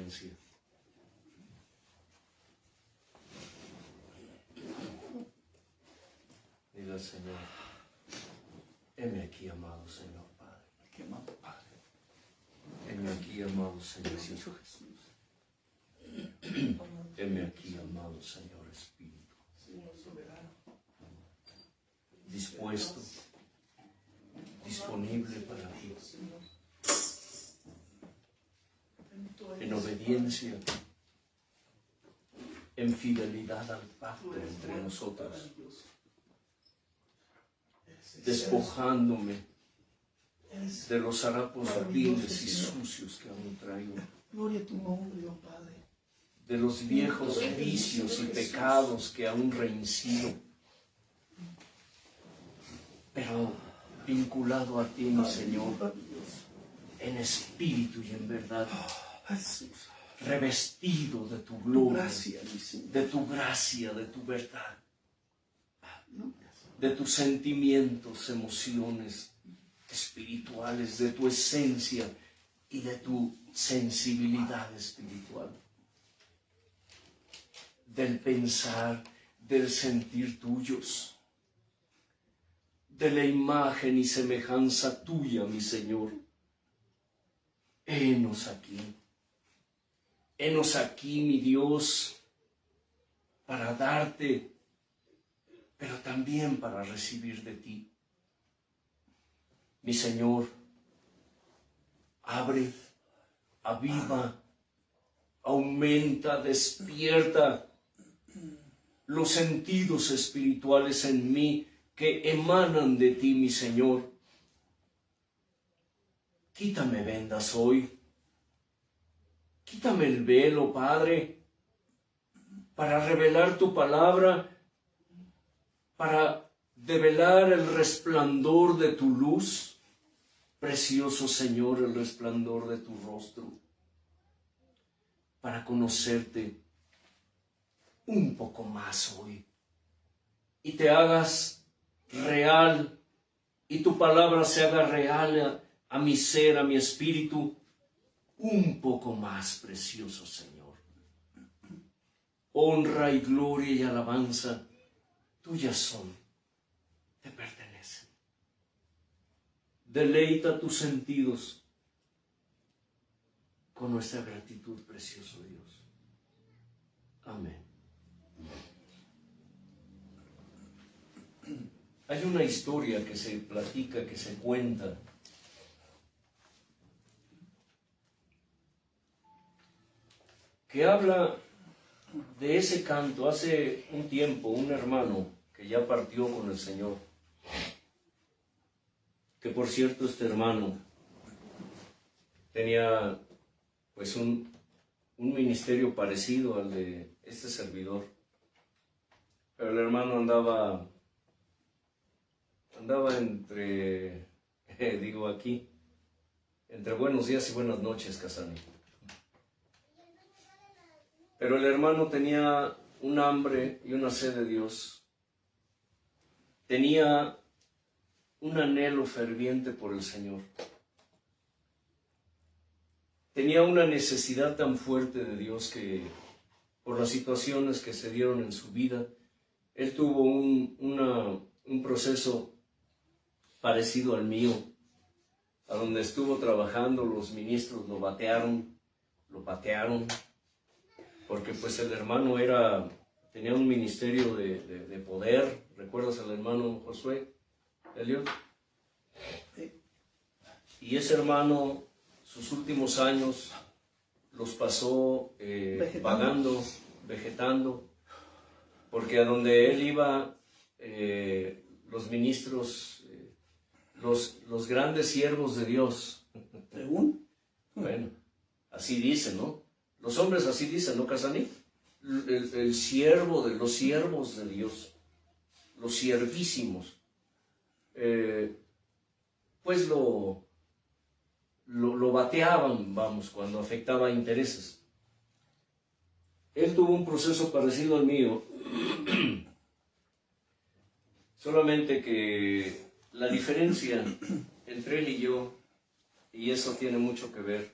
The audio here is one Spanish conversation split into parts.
obediencia. Dile al Señor, heme aquí, amado Señor Padre. Qué amado Padre. Heme aquí, amado Señor. Precioso Jesús. Heme aquí, amado Señor Espíritu. Señor soberano. Dispuesto, disponible para ti. En obediencia, en fidelidad al pacto entre nosotros, despojándome de los harapos viles y sucios que aún traigo, Gloria a tu nombre, oh Padre. de los viejos vicios y pecados que aún reincido, pero vinculado a ti, mi Señor, en espíritu y en verdad, Jesús. revestido de tu gloria, Gracias, mi Señor. de tu gracia, de tu verdad, Aleluya. de tus sentimientos, emociones espirituales, de tu esencia y de tu sensibilidad espiritual, del pensar, del sentir tuyos, de la imagen y semejanza tuya, mi Señor. Henos aquí, mi Dios, para darte, pero también para recibir de ti. Mi Señor, abre, aviva, aumenta, despierta los sentidos espirituales en mí que emanan de ti, mi Señor. Quítame vendas hoy. Quítame el velo, Padre, para revelar tu palabra, para develar el resplandor de tu luz. Precioso Señor, el resplandor de tu rostro, para conocerte un poco más hoy y te hagas real y tu palabra se haga real a mi ser, a mi espíritu, un poco más, precioso Señor. Honra y gloria y alabanza tuyas son, te pertenecen. Deleita tus sentidos con nuestra gratitud, precioso Dios. Amén. Hay una historia que se platica, que se cuenta, que habla de ese canto. Hace un tiempo, un hermano que ya partió con el Señor, que por cierto este hermano tenía pues un ministerio parecido al de este servidor, pero el hermano andaba entre, digo aquí, entre buenos días y buenas noches, Casani. Pero el hermano tenía un hambre y una sed de Dios. Tenía un anhelo ferviente por el Señor. Tenía una necesidad tan fuerte de Dios que, por las situaciones que se dieron en su vida, él tuvo un proceso parecido al mío, a donde estuvo trabajando. Los ministros lo patearon, porque pues el hermano tenía un ministerio de poder. ¿Recuerdas al hermano Josué, Elliot? Y ese hermano, sus últimos años los pasó vagando, vegetando, porque a donde él iba, los ministros, los grandes siervos de Dios, bueno, así dicen, ¿no? Los hombres así dicen, ¿no, Casani? El siervo de los siervos de Dios, los siervísimos, pues lo bateaban, vamos, cuando afectaba intereses. Él tuvo un proceso parecido al mío, solamente que la diferencia entre él y yo, y eso tiene mucho que ver,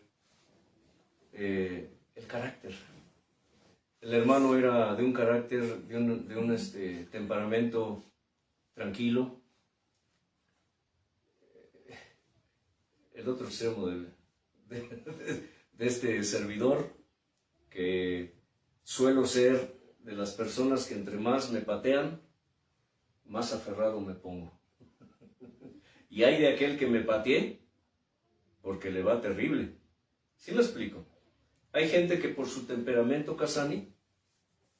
El carácter. El hermano era de un carácter, de un temperamento tranquilo. El otro extremo de este servidor, que suelo ser de las personas que entre más me patean, más aferrado me pongo. Y hay de aquel que me patee, porque le va terrible. ¿Sí me explico? Hay gente que por su temperamento, Casani,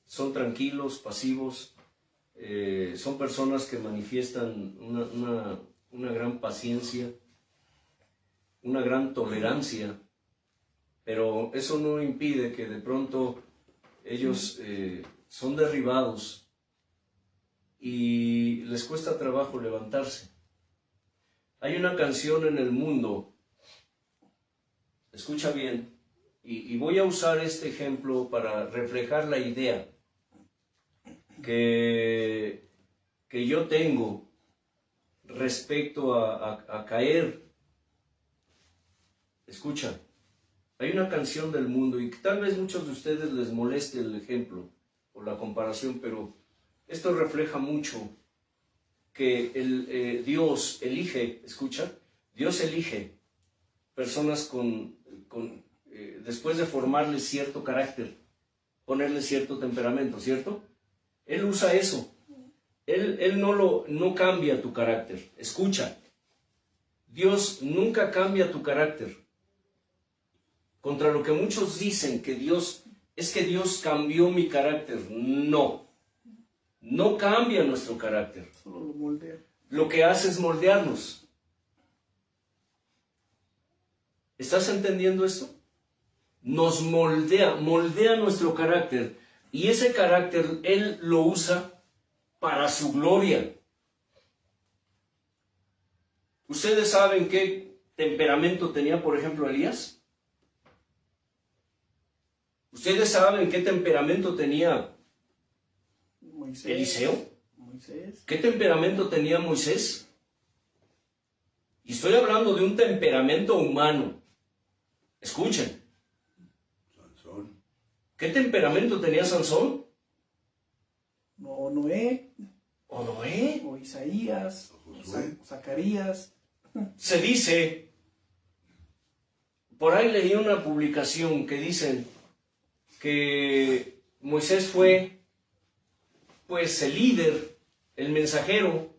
son tranquilos, pasivos, son personas que manifiestan una gran paciencia, una gran tolerancia, pero eso no impide que de pronto ellos son derribados y les cuesta trabajo levantarse. Hay una canción en el mundo, escucha bien, y voy a usar este ejemplo para reflejar la idea que yo tengo respecto a caer. Escucha, hay una canción del mundo y tal vez muchos de ustedes les moleste el ejemplo o la comparación, pero esto refleja mucho que Dios elige, escucha, Dios elige personas después de formarles cierto carácter, ponerles cierto temperamento, ¿cierto? Él usa eso. Él no cambia tu carácter. Escucha, Dios nunca cambia tu carácter. Contra lo que muchos dicen que Dios cambió mi carácter. No, no cambia nuestro carácter. Solo lo moldea. Lo que hace es moldearnos. ¿Estás entendiendo esto? Nos moldea nuestro carácter. Y ese carácter Él lo usa para su gloria. ¿Ustedes saben qué temperamento tenía, por ejemplo, Elías? ¿Ustedes saben qué temperamento tenía Moisés. Eliseo? Moisés. ¿Qué temperamento tenía Moisés? Y estoy hablando de un temperamento humano. Escuchen. Sansón. ¿Qué temperamento tenía Sansón? O Noé. ¿O Noé? O Isaías. O Josué. Zacarías. Se dice, por ahí leí una publicación que dicen que Moisés fue, pues, el líder, el mensajero,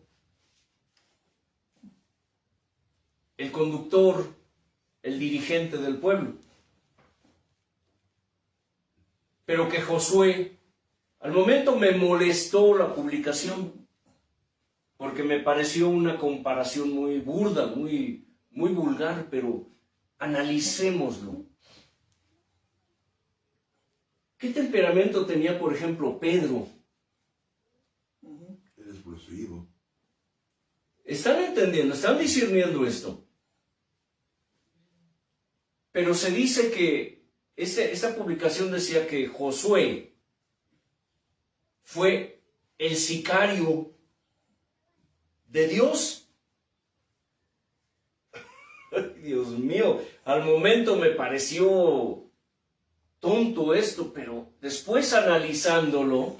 el conductor, el dirigente del pueblo. Pero que Josué, al momento me molestó la publicación, porque me pareció una comparación muy burda, muy vulgar, pero analicémoslo. ¿Qué temperamento tenía, por ejemplo, Pedro? Era explosivo. ¿Están entendiendo? ¿Están discerniendo esto? Pero se dice que esta publicación decía que Josué fue el sicario de Dios. Dios mío, al momento me pareció tonto esto, pero después analizándolo,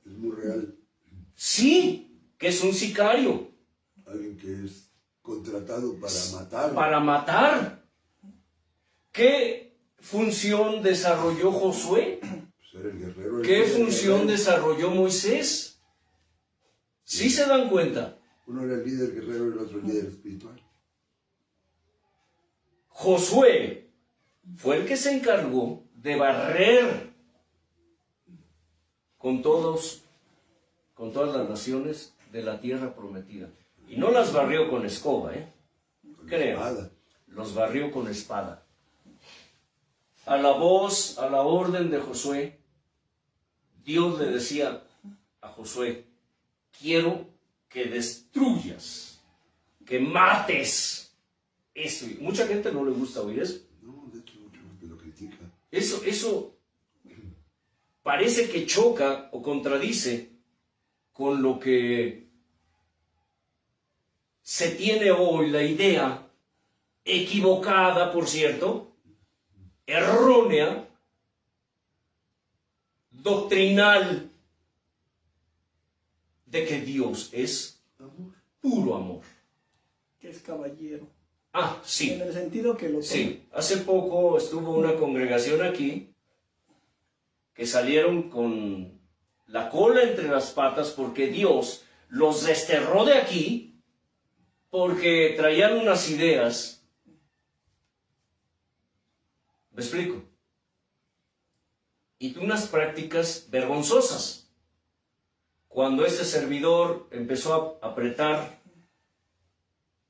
Es muy real. sí, que es un sicario. Alguien que es contratado para matar. Para matar. ¿Qué función desarrolló Josué? Ser el guerrero. ¿Qué función desarrolló Moisés? ¿Sí se dan cuenta? Uno era el líder guerrero y el otro el líder espiritual. Josué fue el que se encargó de barrer con todas las naciones de la tierra prometida. Y no las barrió con escoba, creo. Espada. Los barrió con espada. A la voz, a la orden de Josué, Dios le decía a Josué, quiero que destruyas, que mates esto. Y mucha gente no le gusta oír eso. No, de hecho, mucha gente lo critica. Eso parece que choca o contradice con lo que se tiene hoy la idea equivocada, por cierto, errónea, doctrinal, de que Dios es puro amor. Que es caballero. Ah, sí. En el sentido que lo toma. Sí, hace poco estuvo una congregación aquí que salieron con la cola entre las patas porque Dios los desterró de aquí porque traían unas ideas. ¿Me explico? Y unas prácticas vergonzosas. Cuando este servidor empezó a apretar,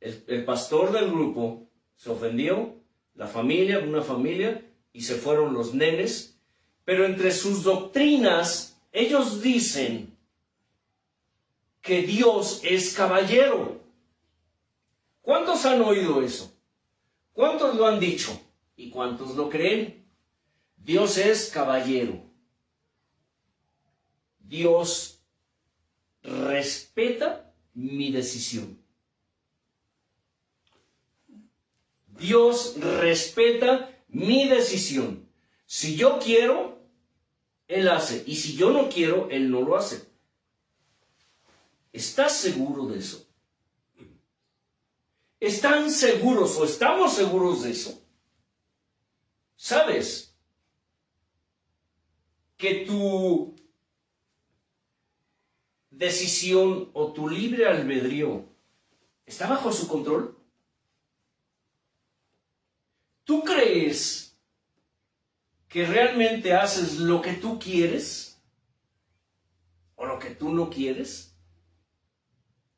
el pastor del grupo se ofendió, la familia, una familia, y se fueron los nenes. Pero entre sus doctrinas, ellos dicen que Dios es caballero. ¿Cuántos han oído eso? ¿Cuántos lo han dicho? ¿Y cuántos lo creen? Dios es caballero. Dios respeta mi decisión. Dios respeta mi decisión. Si yo quiero, Él hace. Y si yo no quiero, Él no lo hace. ¿Estás seguro de eso? ¿Están seguros o estamos seguros de eso? ¿Sabes que tu decisión o tu libre albedrío está bajo su control? ¿Tú crees que realmente haces lo que tú quieres o lo que tú no quieres?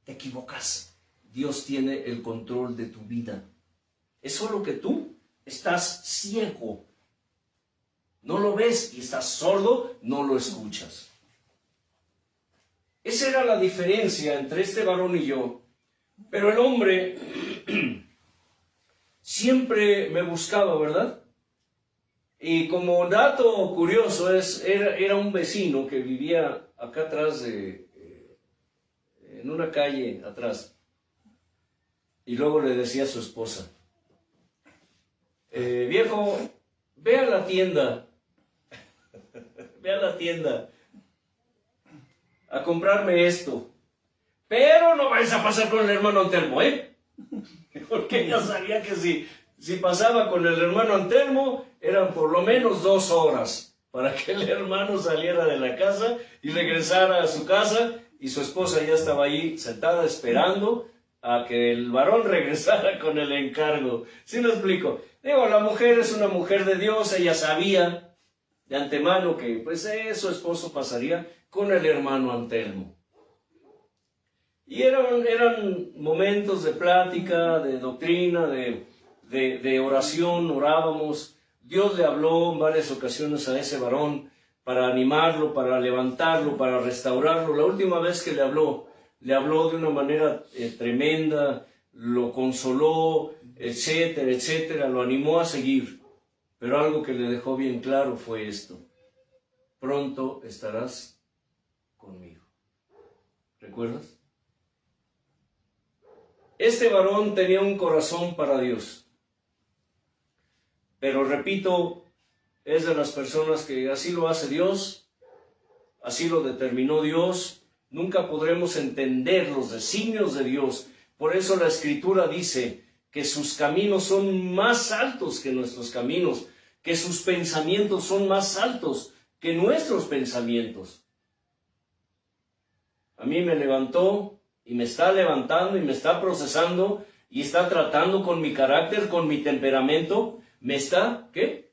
Te equivocas. Dios tiene el control de tu vida. Es solo que tú estás ciego. No lo ves y estás sordo, no lo escuchas. Esa era la diferencia entre este varón y yo. Pero el hombre siempre me buscaba, ¿verdad? Y como dato curioso, era un vecino que vivía acá atrás, en una calle atrás. Y luego le decía a su esposa, viejo, ve a la tienda, ve a la tienda a comprarme esto. Pero no vayas a pasar con el hermano Antelmo, ¿eh? Porque ella sabía que si pasaba con el hermano Antelmo, eran por lo menos 2 horas para que el hermano saliera de la casa y regresara a su casa, y su esposa ya estaba ahí sentada esperando a que el varón regresara con el encargo. ¿Sí me explico? Digo, la mujer es una mujer de Dios, ella sabía de antemano que pues su esposo pasaría con el hermano Antelmo. Y eran momentos de plática, de doctrina, de oración, orábamos. Dios le habló en varias ocasiones a ese varón para animarlo, para levantarlo, para restaurarlo. La última vez que le habló de una manera tremenda, lo consoló, etcétera, etcétera, lo animó a seguir. Pero algo que le dejó bien claro fue esto: pronto estarás conmigo. ¿Recuerdas? Este varón tenía un corazón para Dios. Pero repito, es de las personas que así lo hace Dios, así lo determinó Dios. Nunca podremos entender los designios de Dios. Por eso la Escritura dice que sus caminos son más altos que nuestros caminos, que sus pensamientos son más altos que nuestros pensamientos. A mí me levantó y me está levantando y me está procesando y está tratando con mi carácter, con mi temperamento. Me está, ¿qué?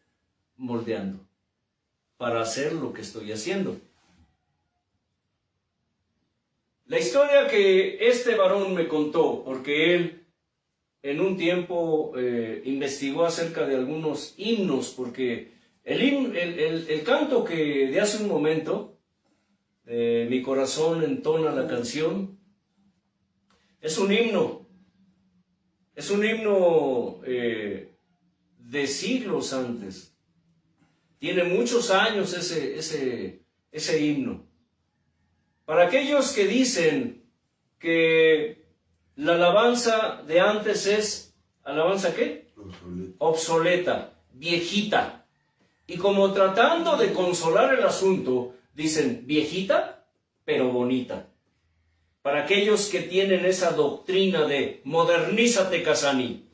Moldeando para hacer lo que estoy haciendo. La historia que este varón me contó, porque él en un tiempo investigó acerca de algunos himnos, porque el canto que de hace un momento, mi corazón entona la canción, es un himno de siglos antes. Tiene muchos años ese himno. Para aquellos que dicen que la alabanza de antes es ¿Alabanza qué? Obsoleto. Obsoleta, viejita. Y como tratando de consolar el asunto, dicen viejita, pero bonita. Para aquellos que tienen esa doctrina de modernízate, Casani.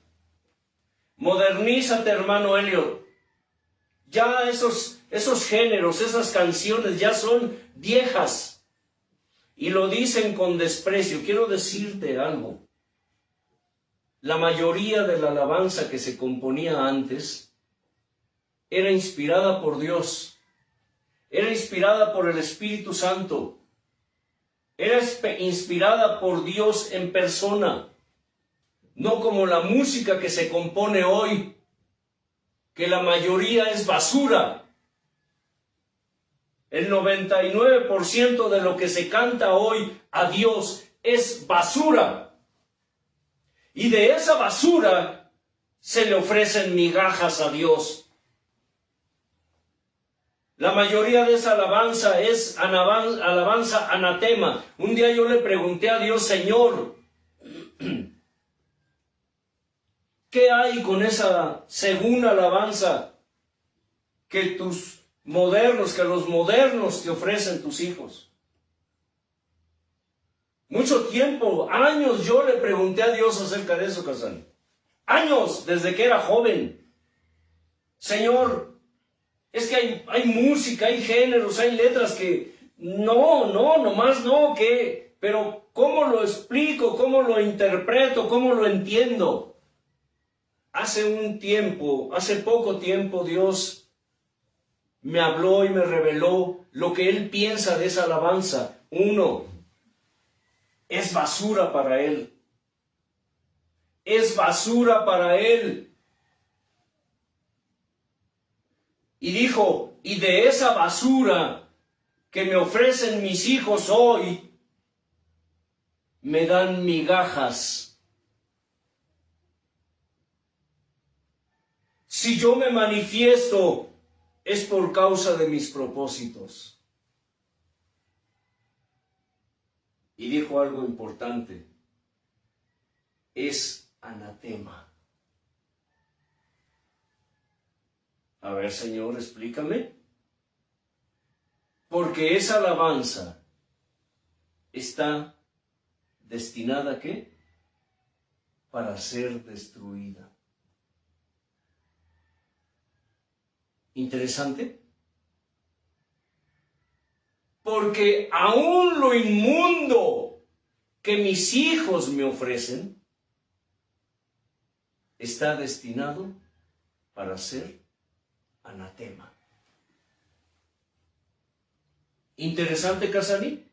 Modernízate, hermano Elliot. Ya esos géneros, esas canciones ya son viejas. Y lo dicen con desprecio. Quiero decirte algo. La mayoría de la alabanza que se componía antes era inspirada por Dios. Era inspirada por el Espíritu Santo. Era inspirada por Dios en persona. No como la música que se compone hoy, que la mayoría es basura. El 99% de lo que se canta hoy a Dios es basura. Y de esa basura se le ofrecen migajas a Dios. La mayoría de esa alabanza es alabanza anatema. Un día yo le pregunté a Dios, Señor, ¿qué hay con esa segunda alabanza que los modernos te ofrecen tus hijos? Mucho tiempo, años, yo le pregunté a Dios acerca de eso, Casani. Años, desde que era joven. Señor, es que hay música, hay géneros, hay letras que nomás no, pero ¿cómo lo explico? ¿Cómo lo interpreto? ¿Cómo lo entiendo? Hace poco tiempo, Dios me habló y me reveló lo que Él piensa de esa alabanza. Uno, es basura para Él. Es basura para Él. Y dijo, y de esa basura que me ofrecen mis hijos hoy, me dan migajas. Si yo me manifiesto, es por causa de mis propósitos. Y dijo algo importante, es anatema. A ver, Señor, explícame. Porque esa alabanza está destinada ¿a qué? Para ser destruida. ¿Interesante? Porque aún lo inmundo que mis hijos me ofrecen está destinado para ser anatema. Interesante, Casani.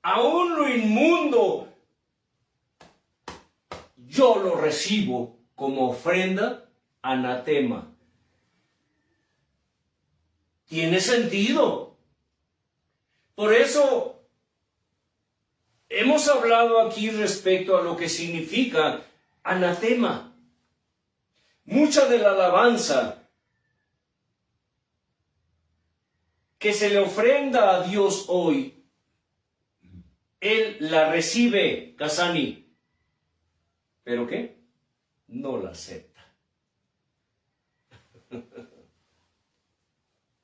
Aún lo inmundo yo lo recibo como ofrenda anatema. Tiene sentido. Por eso hemos hablado aquí respecto a lo que significa anatema. Mucha de la alabanza que se le ofrenda a Dios hoy, Él la recibe, Casani. ¿Pero qué? No la acepta.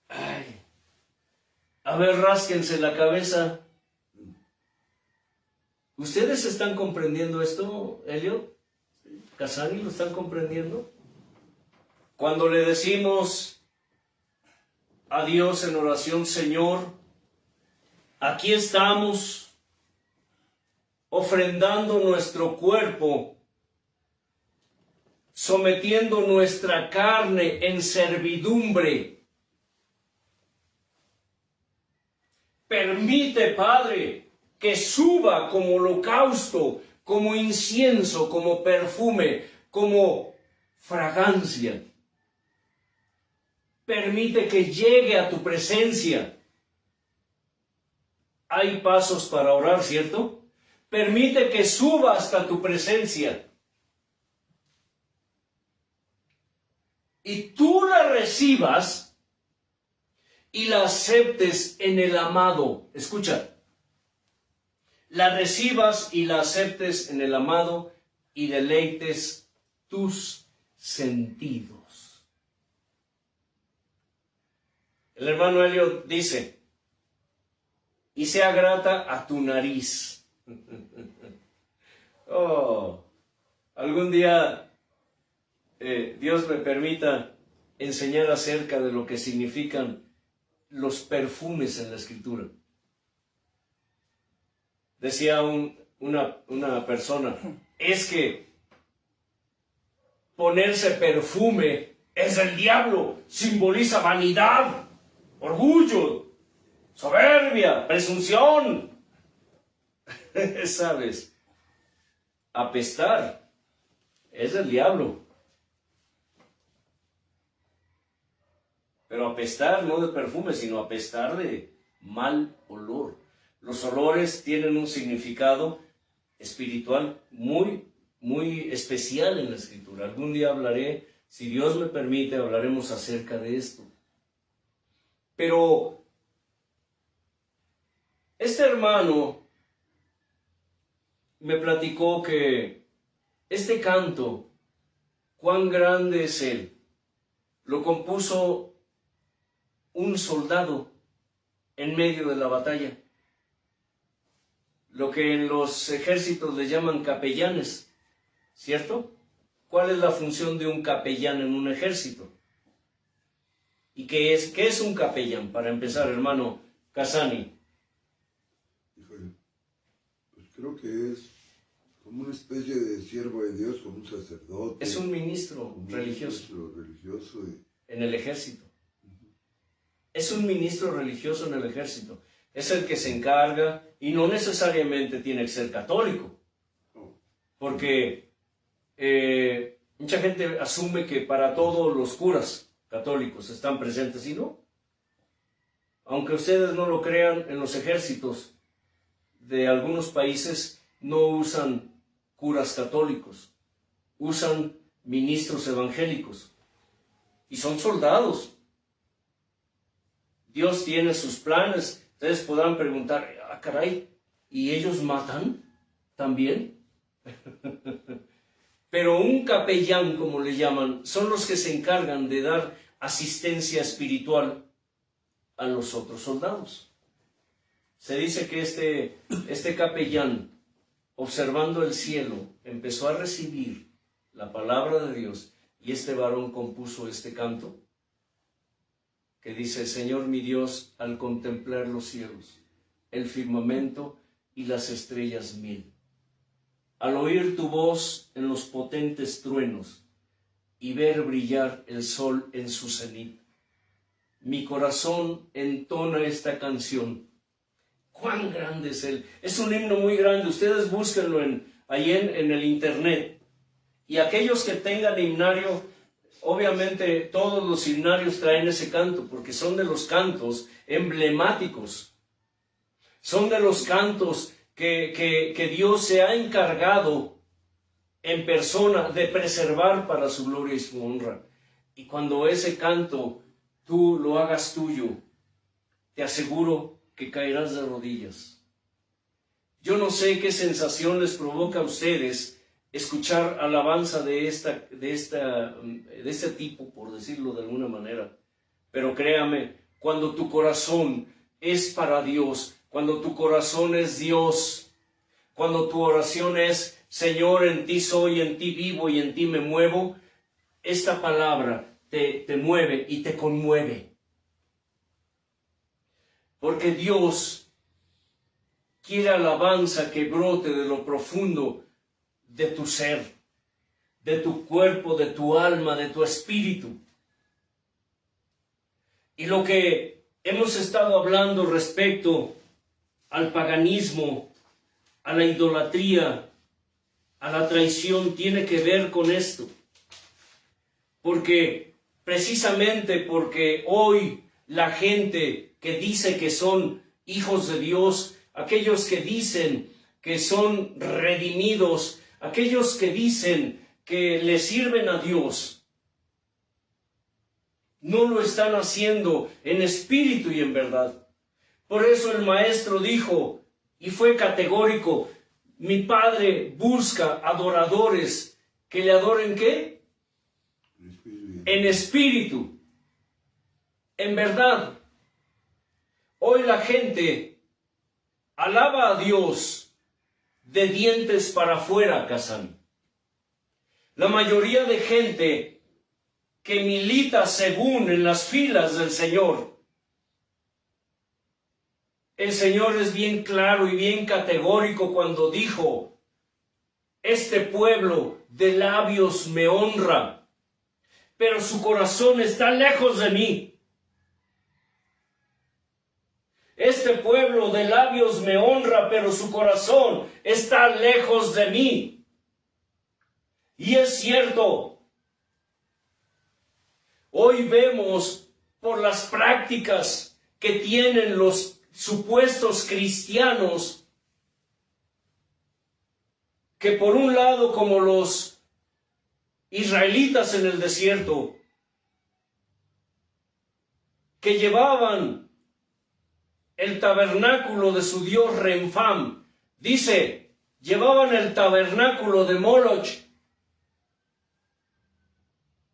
Ay. A ver, rásquense la cabeza. ¿Ustedes están comprendiendo esto, Elliot? ¿Casani lo están comprendiendo? Cuando le decimos a Dios en oración, Señor, aquí estamos ofrendando nuestro cuerpo, sometiendo nuestra carne en servidumbre. Permite, Padre, que suba como holocausto, como incienso, como perfume, como fragancia. Permite que llegue a tu presencia. Hay pasos para orar, ¿cierto? Permite que suba hasta tu presencia. Y tú la recibas y la aceptes en el amado. Escucha. La recibas y la aceptes en el amado y deleites tus sentidos. El hermano Elliot dice, y sea grata a tu nariz. Oh, algún día Dios me permita enseñar acerca de lo que significan los perfumes en la Escritura. Decía una persona, es que ponerse perfume es el diablo, simboliza vanidad, orgullo, soberbia, presunción. ¿Sabes? Apestar es el diablo. Pero apestar no de perfume, sino apestar de mal olor. Los olores tienen un significado espiritual muy, muy especial en la Escritura. Algún día hablaré, si Dios me permite, hablaremos acerca de esto. Pero este hermano me platicó que este canto, cuán grande es él, lo compuso un soldado en medio de la batalla. Lo que en los ejércitos le llaman capellanes, ¿cierto? ¿Cuál es la función de un capellán en un ejército? ¿Y qué es un capellán? Para empezar, hermano Casani. Híjole, pues creo que es como una especie de siervo de Dios, como un sacerdote. Es un ministro religioso. En el ejército. Es un ministro religioso en el ejército. Es el que se encarga, y no necesariamente tiene que ser católico. Porque mucha gente asume que para todos los curas católicos están presentes, y no. Aunque ustedes no lo crean, en los ejércitos de algunos países no usan curas católicos, usan ministros evangélicos, y son soldados. Dios tiene sus planes. Ustedes podrán preguntar, ah, caray, ¿y ellos matan también? Pero un capellán, como le llaman, son los que se encargan de dar asistencia espiritual a los otros soldados. Se dice que este capellán, observando el cielo, empezó a recibir la palabra de Dios, y este varón compuso este canto que dice, Señor mi Dios, al contemplar los cielos, el firmamento y las estrellas mil, al oír tu voz en los potentes truenos y ver brillar el sol en su cenit, mi corazón entona esta canción. ¡Cuán grande es Él! Es un himno muy grande. Ustedes búsquenlo ahí en el internet. Y aquellos que tengan himnario, obviamente todos los himnarios traen ese canto, porque son de los cantos emblemáticos. Son de los cantos que Dios se ha encargado en persona de preservar para su gloria y su honra. Y cuando ese canto tú lo hagas tuyo, te aseguro que caerás de rodillas. Yo no sé qué sensación les provoca a ustedes escuchar alabanza de este tipo, por decirlo de alguna manera. Pero créame, cuando tu corazón es para Dios, cuando tu corazón es Dios, cuando tu oración es, Señor, en ti soy, en ti vivo y en ti me muevo, esta palabra te mueve y te conmueve. Porque Dios quiere alabanza que brote de lo profundo de tu ser, de tu cuerpo, de tu alma, de tu espíritu. Y lo que hemos estado hablando respecto al paganismo, a la idolatría, a la traición, tiene que ver con esto. Precisamente porque hoy la gente que dice que son hijos de Dios, aquellos que dicen que son redimidos, aquellos que dicen que le sirven a Dios, no lo están haciendo en espíritu y en verdad. Por eso el maestro dijo, y fue categórico, mi Padre busca adoradores que le adoren ¿qué? En espíritu, en verdad. Hoy la gente alaba a Dios de dientes para afuera, Kazán. La mayoría de gente que milita según en las filas del Señor. El Señor es bien claro y bien categórico cuando dijo, este pueblo de labios me honra, pero su corazón está lejos de mí. Este pueblo de labios me honra, pero su corazón está lejos de mí. Y es cierto, hoy vemos por las prácticas que tienen los supuestos cristianos, que por un lado, como los israelitas en el desierto, que llevaban el tabernáculo de su dios Renfam, dice, llevaban el tabernáculo de Moloch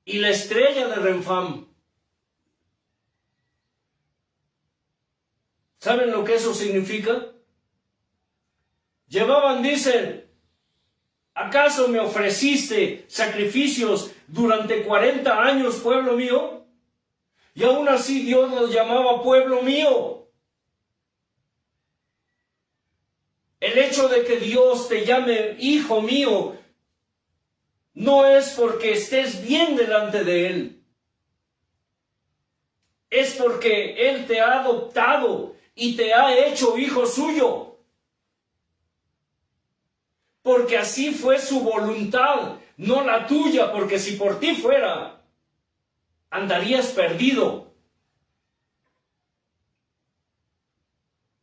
y la estrella de Renfam. ¿Saben lo que eso significa? Llevaban, dicen, ¿acaso me ofreciste sacrificios durante 40 años, pueblo mío? Y aún así Dios los llamaba pueblo mío. El hecho de que Dios te llame hijo mío no es porque estés bien delante de Él. Es porque Él te ha adoptado y te ha hecho hijo suyo. Porque así fue su voluntad, no la tuya, porque si por ti fuera, andarías perdido.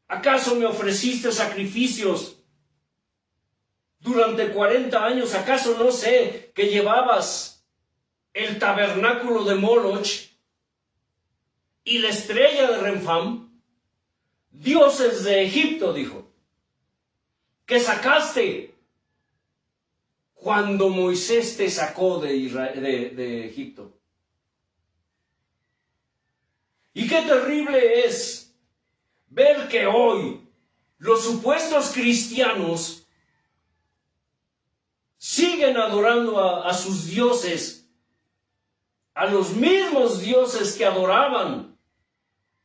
¿Acaso me ofreciste sacrificios durante 40 años? ¿Acaso no sé que llevabas el tabernáculo de Moloch y la estrella de Renfam? Dioses de Egipto, dijo, que sacaste cuando Moisés te sacó de Egipto. Y qué terrible es ver que hoy los supuestos cristianos siguen adorando a sus dioses, a los mismos dioses que adoraban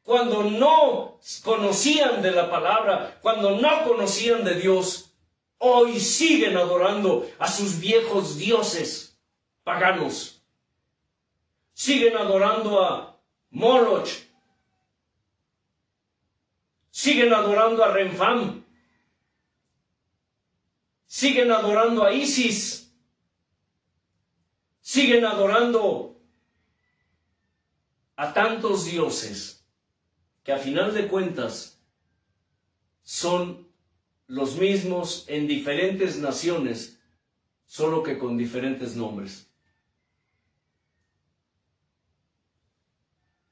cuando no conocían de la palabra, cuando no conocían de Dios. Hoy siguen adorando a sus viejos dioses paganos. Siguen adorando a Moloch. Siguen adorando a Renfam. Siguen adorando a Isis. Siguen adorando a tantos dioses que a final de cuentas son los mismos en diferentes naciones, solo que con diferentes nombres.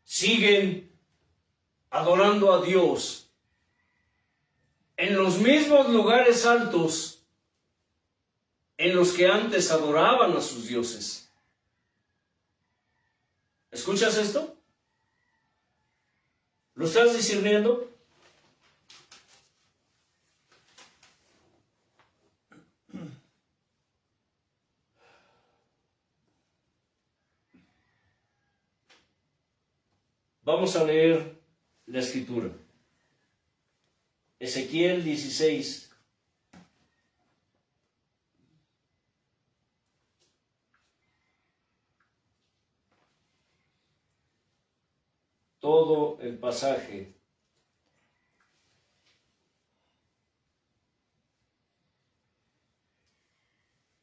Siguen adorando a Dios en los mismos lugares altos en los que antes adoraban a sus dioses. ¿Escuchas esto? ¿Lo estás discerniendo? Vamos a leer la escritura. Ezequiel 16. Todo el pasaje.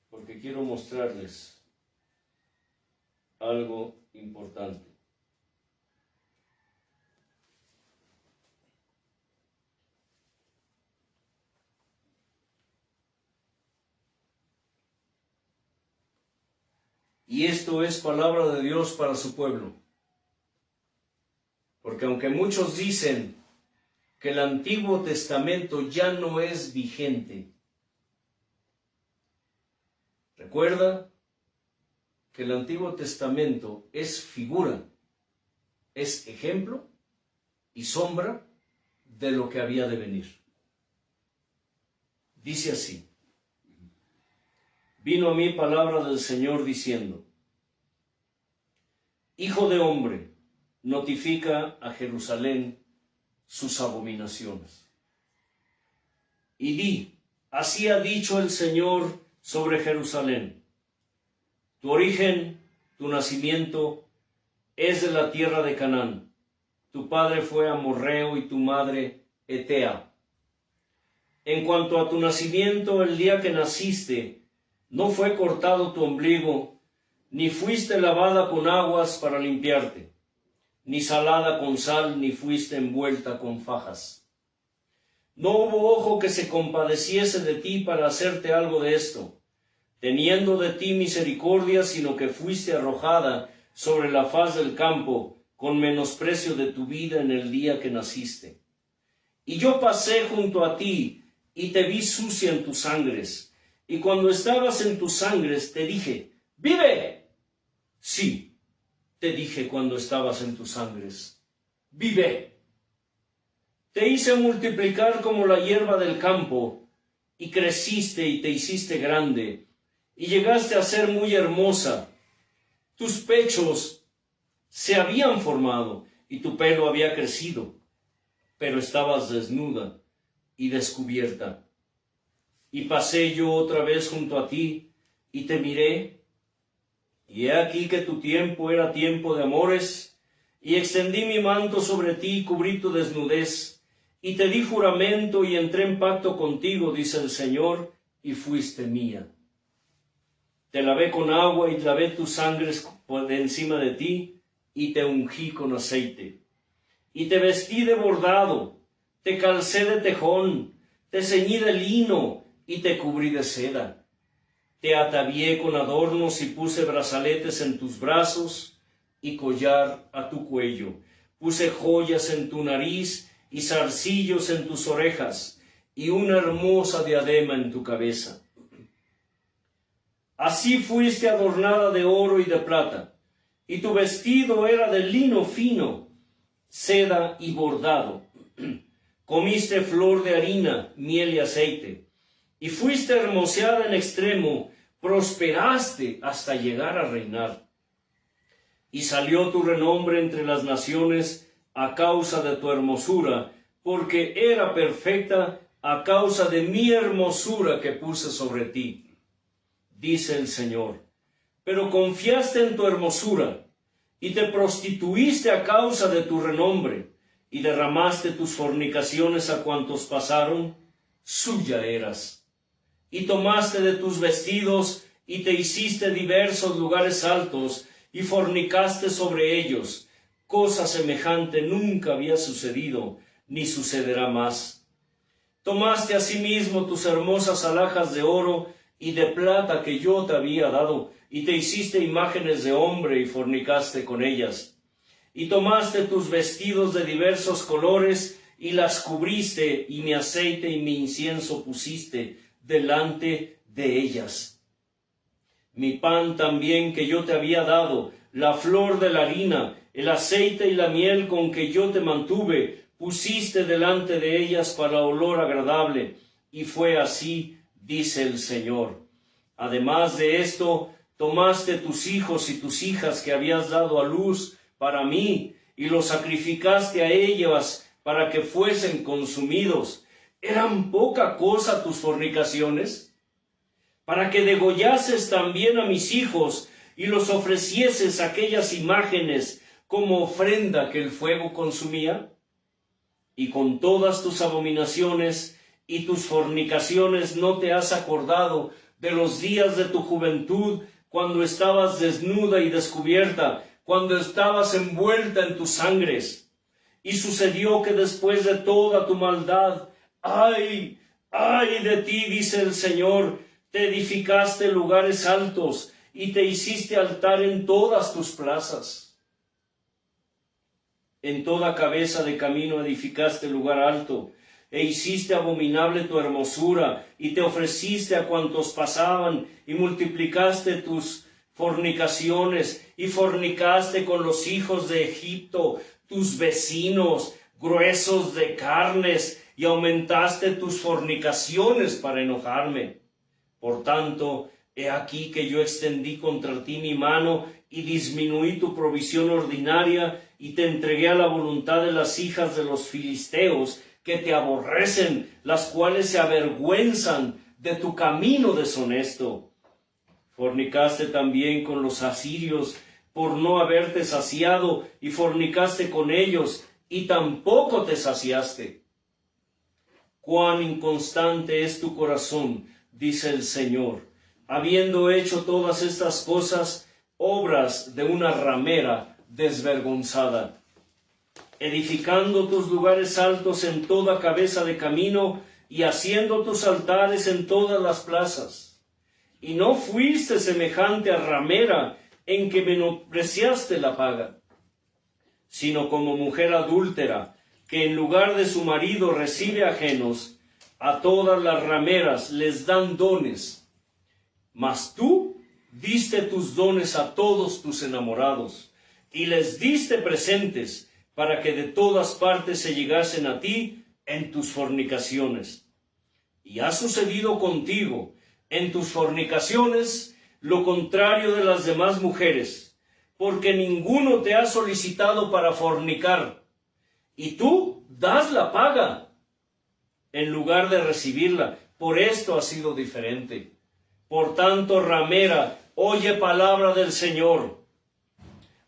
Porque quiero mostrarles algo importante. Y esto es palabra de Dios para su pueblo. Porque aunque muchos dicen que el Antiguo Testamento ya no es vigente, Recuerda que el Antiguo Testamento es figura, es ejemplo y sombra de lo que había de venir. Dice así: vino a mí palabra del Señor diciendo: Hijo de hombre, notifica a Jerusalén sus abominaciones. Y di, así ha dicho el Señor sobre Jerusalén: tu origen, tu nacimiento, es de la tierra de Canaán. Tu padre fue amorreo y tu madre etea. En cuanto a tu nacimiento, el día que naciste, no fue cortado tu ombligo, ni fuiste lavada con aguas para limpiarte, ni salada con sal, ni fuiste envuelta con fajas. No hubo ojo que se compadeciese de ti para hacerte algo de esto, teniendo de ti misericordia, sino que fuiste arrojada sobre la faz del campo, con menosprecio de tu vida en el día que naciste. Y yo pasé junto a ti, y te vi sucia en tus sangres, y cuando estabas en tus sangres te dije: ¡vive! Sí, te dije cuando estabas en tus sangres: ¡vive! Te hice multiplicar como la hierba del campo, y creciste y te hiciste grande, y llegaste a ser muy hermosa. Tus pechos se habían formado, y tu pelo había crecido, pero estabas desnuda y descubierta. Y pasé yo otra vez junto a ti, y te miré, y he aquí que tu tiempo era tiempo de amores, y extendí mi manto sobre ti y cubrí tu desnudez, y te di juramento y entré en pacto contigo, dice el Señor, y fuiste mía. Te lavé con agua y lavé tus sangres por encima de ti, y te ungí con aceite. Y te vestí de bordado, te calcé de tejón, te ceñí de lino y te cubrí de seda. Te atavié con adornos y puse brazaletes en tus brazos y collar a tu cuello. Puse joyas en tu nariz y zarcillos en tus orejas y una hermosa diadema en tu cabeza. Así fuiste adornada de oro y de plata, y tu vestido era de lino fino, seda y bordado. Comiste flor de harina, miel y aceite, y fuiste hermoseada en extremo, prosperaste hasta llegar a reinar. Y salió tu renombre entre las naciones a causa de tu hermosura, porque era perfecta a causa de mi hermosura que puse sobre ti, dice el Señor. Pero confiaste en tu hermosura, y te prostituiste a causa de tu renombre, y derramaste tus fornicaciones a cuantos pasaron, suya eras. Y tomaste de tus vestidos, y te hiciste diversos lugares altos, y fornicaste sobre ellos. Cosa semejante nunca había sucedido, ni sucederá más. Tomaste asimismo tus hermosas alhajas de oro y de plata que yo te había dado, y te hiciste imágenes de hombre y fornicaste con ellas. Y tomaste tus vestidos de diversos colores y las cubriste, y mi aceite y mi incienso pusiste delante de ellas. Mi pan también que yo te había dado, la flor de la harina, el aceite y la miel con que yo te mantuve, pusiste delante de ellas para olor agradable, y fue así, dice el Señor. Además de esto, tomaste tus hijos y tus hijas que habías dado a luz para mí, y los sacrificaste a ellas para que fuesen consumidos. ¿Eran poca cosa tus fornicaciones? Para que degollases también a mis hijos, y los ofrecieses aquellas imágenes como ofrenda que el fuego consumía. Y con todas tus abominaciones y tus fornicaciones no te has acordado de los días de tu juventud, cuando estabas desnuda y descubierta, cuando estabas envuelta en tus sangres. Y sucedió que después de toda tu maldad, ¡ay, ay de ti!, dice el Señor, te edificaste lugares altos y te hiciste altar en todas tus plazas. En toda cabeza de camino edificaste lugar alto, e hiciste abominable tu hermosura, y te ofreciste a cuantos pasaban, y multiplicaste tus fornicaciones, y fornicaste con los hijos de Egipto, tus vecinos, gruesos de carnes, y aumentaste tus fornicaciones para enojarme. Por tanto, he aquí que yo extendí contra ti mi mano, y disminuí tu provisión ordinaria, y te entregué a la voluntad de las hijas de los filisteos, que te aborrecen, las cuales se avergüenzan de tu camino deshonesto. Fornicaste también con los asirios, por no haberte saciado, y fornicaste con ellos, y tampoco te saciaste. Cuán inconstante es tu corazón, dice el Señor, habiendo hecho todas estas cosas, obras de una ramera desvergonzada, edificando tus lugares altos en toda cabeza de camino, y haciendo tus altares en todas las plazas. Y no fuiste semejante a ramera, en que menospreciaste la paga, sino como mujer adúltera, que en lugar de su marido recibe ajenos. A todas las rameras les dan dones, mas tú diste tus dones a todos tus enamorados, y les diste presentes, para que de todas partes se llegasen a ti en tus fornicaciones. Y ha sucedido contigo en tus fornicaciones lo contrario de las demás mujeres, porque ninguno te ha solicitado para fornicar, y tú das la paga en lugar de recibirla. Por esto ha sido diferente. Por tanto, ramera, oye palabra del Señor.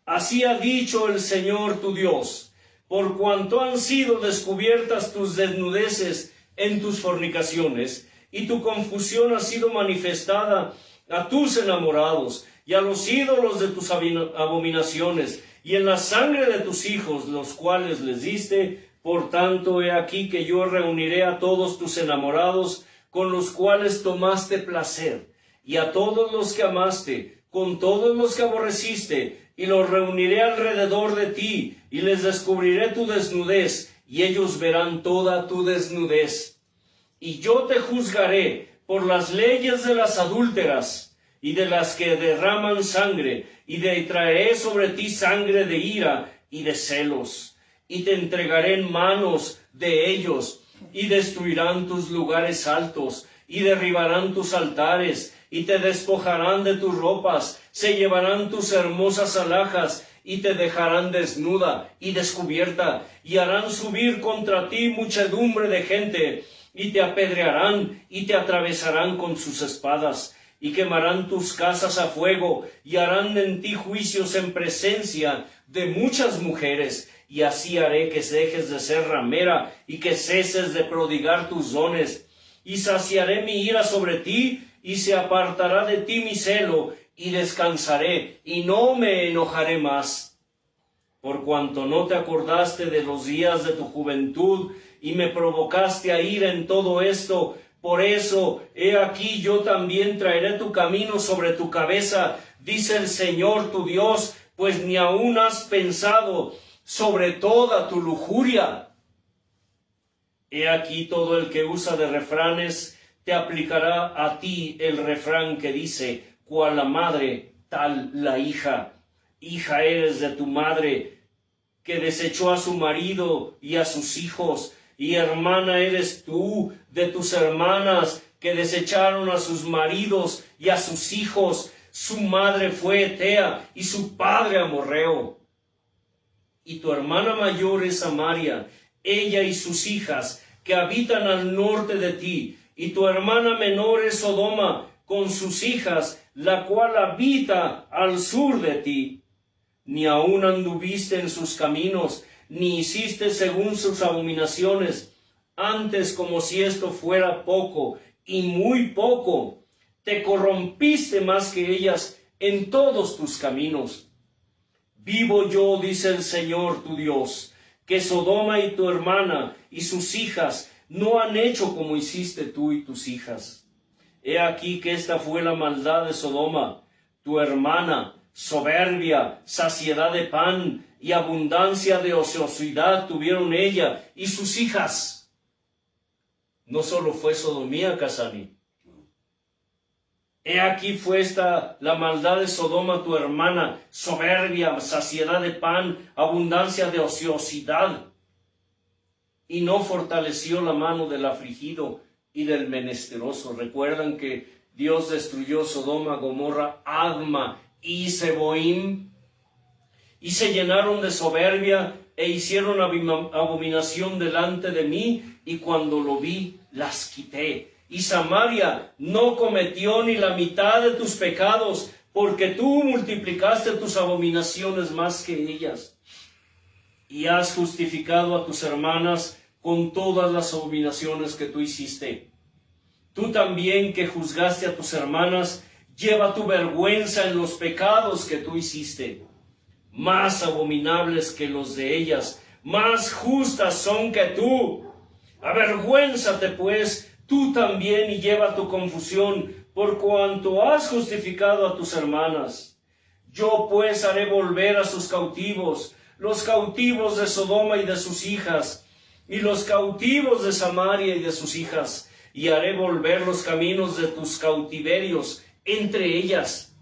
Así ha dicho el Señor tu Dios, por cuanto han sido descubiertas tus desnudeces en tus fornicaciones, y tu confusión ha sido manifestada a tus enamorados, y a los ídolos de tus abominaciones, y en la sangre de tus hijos, los cuales les diste. Por tanto, he aquí que yo reuniré a todos tus enamorados, con los cuales tomaste placer, y a todos los que amaste, con todos los que aborreciste, y los reuniré alrededor de ti, y les descubriré tu desnudez, y ellos verán toda tu desnudez. Y yo te juzgaré por las leyes de las adúlteras, y de las que derraman sangre, y traeré sobre ti sangre de ira y de celos, y te entregaré en manos de ellos, y destruirán tus lugares altos, y derribarán tus altares, y te despojarán de tus ropas, se llevarán tus hermosas alhajas, y te dejarán desnuda y descubierta, y harán subir contra ti muchedumbre de gente, y te apedrearán, y te atravesarán con sus espadas, y quemarán tus casas a fuego, y harán en ti juicios en presencia de muchas mujeres, y así haré que dejes de ser ramera, y que ceses de prodigar tus dones, y saciaré mi ira sobre ti, y se apartará de ti mi celo, y descansaré, y no me enojaré más. Por cuanto no te acordaste de los días de tu juventud, y me provocaste a ira en todo esto, por eso, he aquí yo también traeré tu camino sobre tu cabeza, dice el Señor tu Dios, pues ni aún has pensado sobre toda tu lujuria. He aquí todo el que usa de refranes te aplicará a ti el refrán que dice, cual la madre, tal la hija. Hija eres de tu madre, que desechó a su marido y a sus hijos, y hermana eres tú de tus hermanas, que desecharon a sus maridos y a sus hijos. Su madre fue Etea y su padre amorreo. Y tu hermana mayor es Samaria, ella y sus hijas, que habitan al norte de ti. Y tu hermana menor es Sodoma, con sus hijas, la cual habita al sur de ti. Ni aun anduviste en sus caminos, ni hiciste según sus abominaciones. Antes, como si esto fuera poco, y muy poco, te corrompiste más que ellas en todos tus caminos. Vivo yo, dice el Señor tu Dios, que Sodoma y tu hermana y sus hijas no han hecho como hiciste tú y tus hijas. He aquí que esta fue la maldad de Sodoma, tu hermana, soberbia, saciedad de pan y abundancia de ociosidad tuvieron ella y sus hijas. no solo fue sodomía, Casani. He aquí fue esta la maldad de Sodoma tu hermana, soberbia, saciedad de pan, abundancia de ociosidad. Y no fortaleció la mano del afligido y del menesteroso. Recuerdan que Dios destruyó Sodoma, Gomorra, Adma y Seboim, y se llenaron de soberbia e hicieron abominación delante de mí, y cuando lo vi, las quité. Y Samaria no cometió ni la mitad de tus pecados, porque tú multiplicaste tus abominaciones más que ellas. Y has justificado a tus hermanas con todas las abominaciones que tú hiciste. Tú también, que juzgaste a tus hermanas, lleva tu vergüenza en los pecados que tú hiciste. Más abominables que los de ellas, más justas son que tú. Avergüénzate, pues, tú también, y lleva tu confusión, por cuanto has justificado a tus hermanas. Yo, pues, haré volver a sus cautivos, los cautivos de Sodoma y de sus hijas, y los cautivos de Samaria y de sus hijas, y haré volver los caminos de tus cautiverios entre ellas,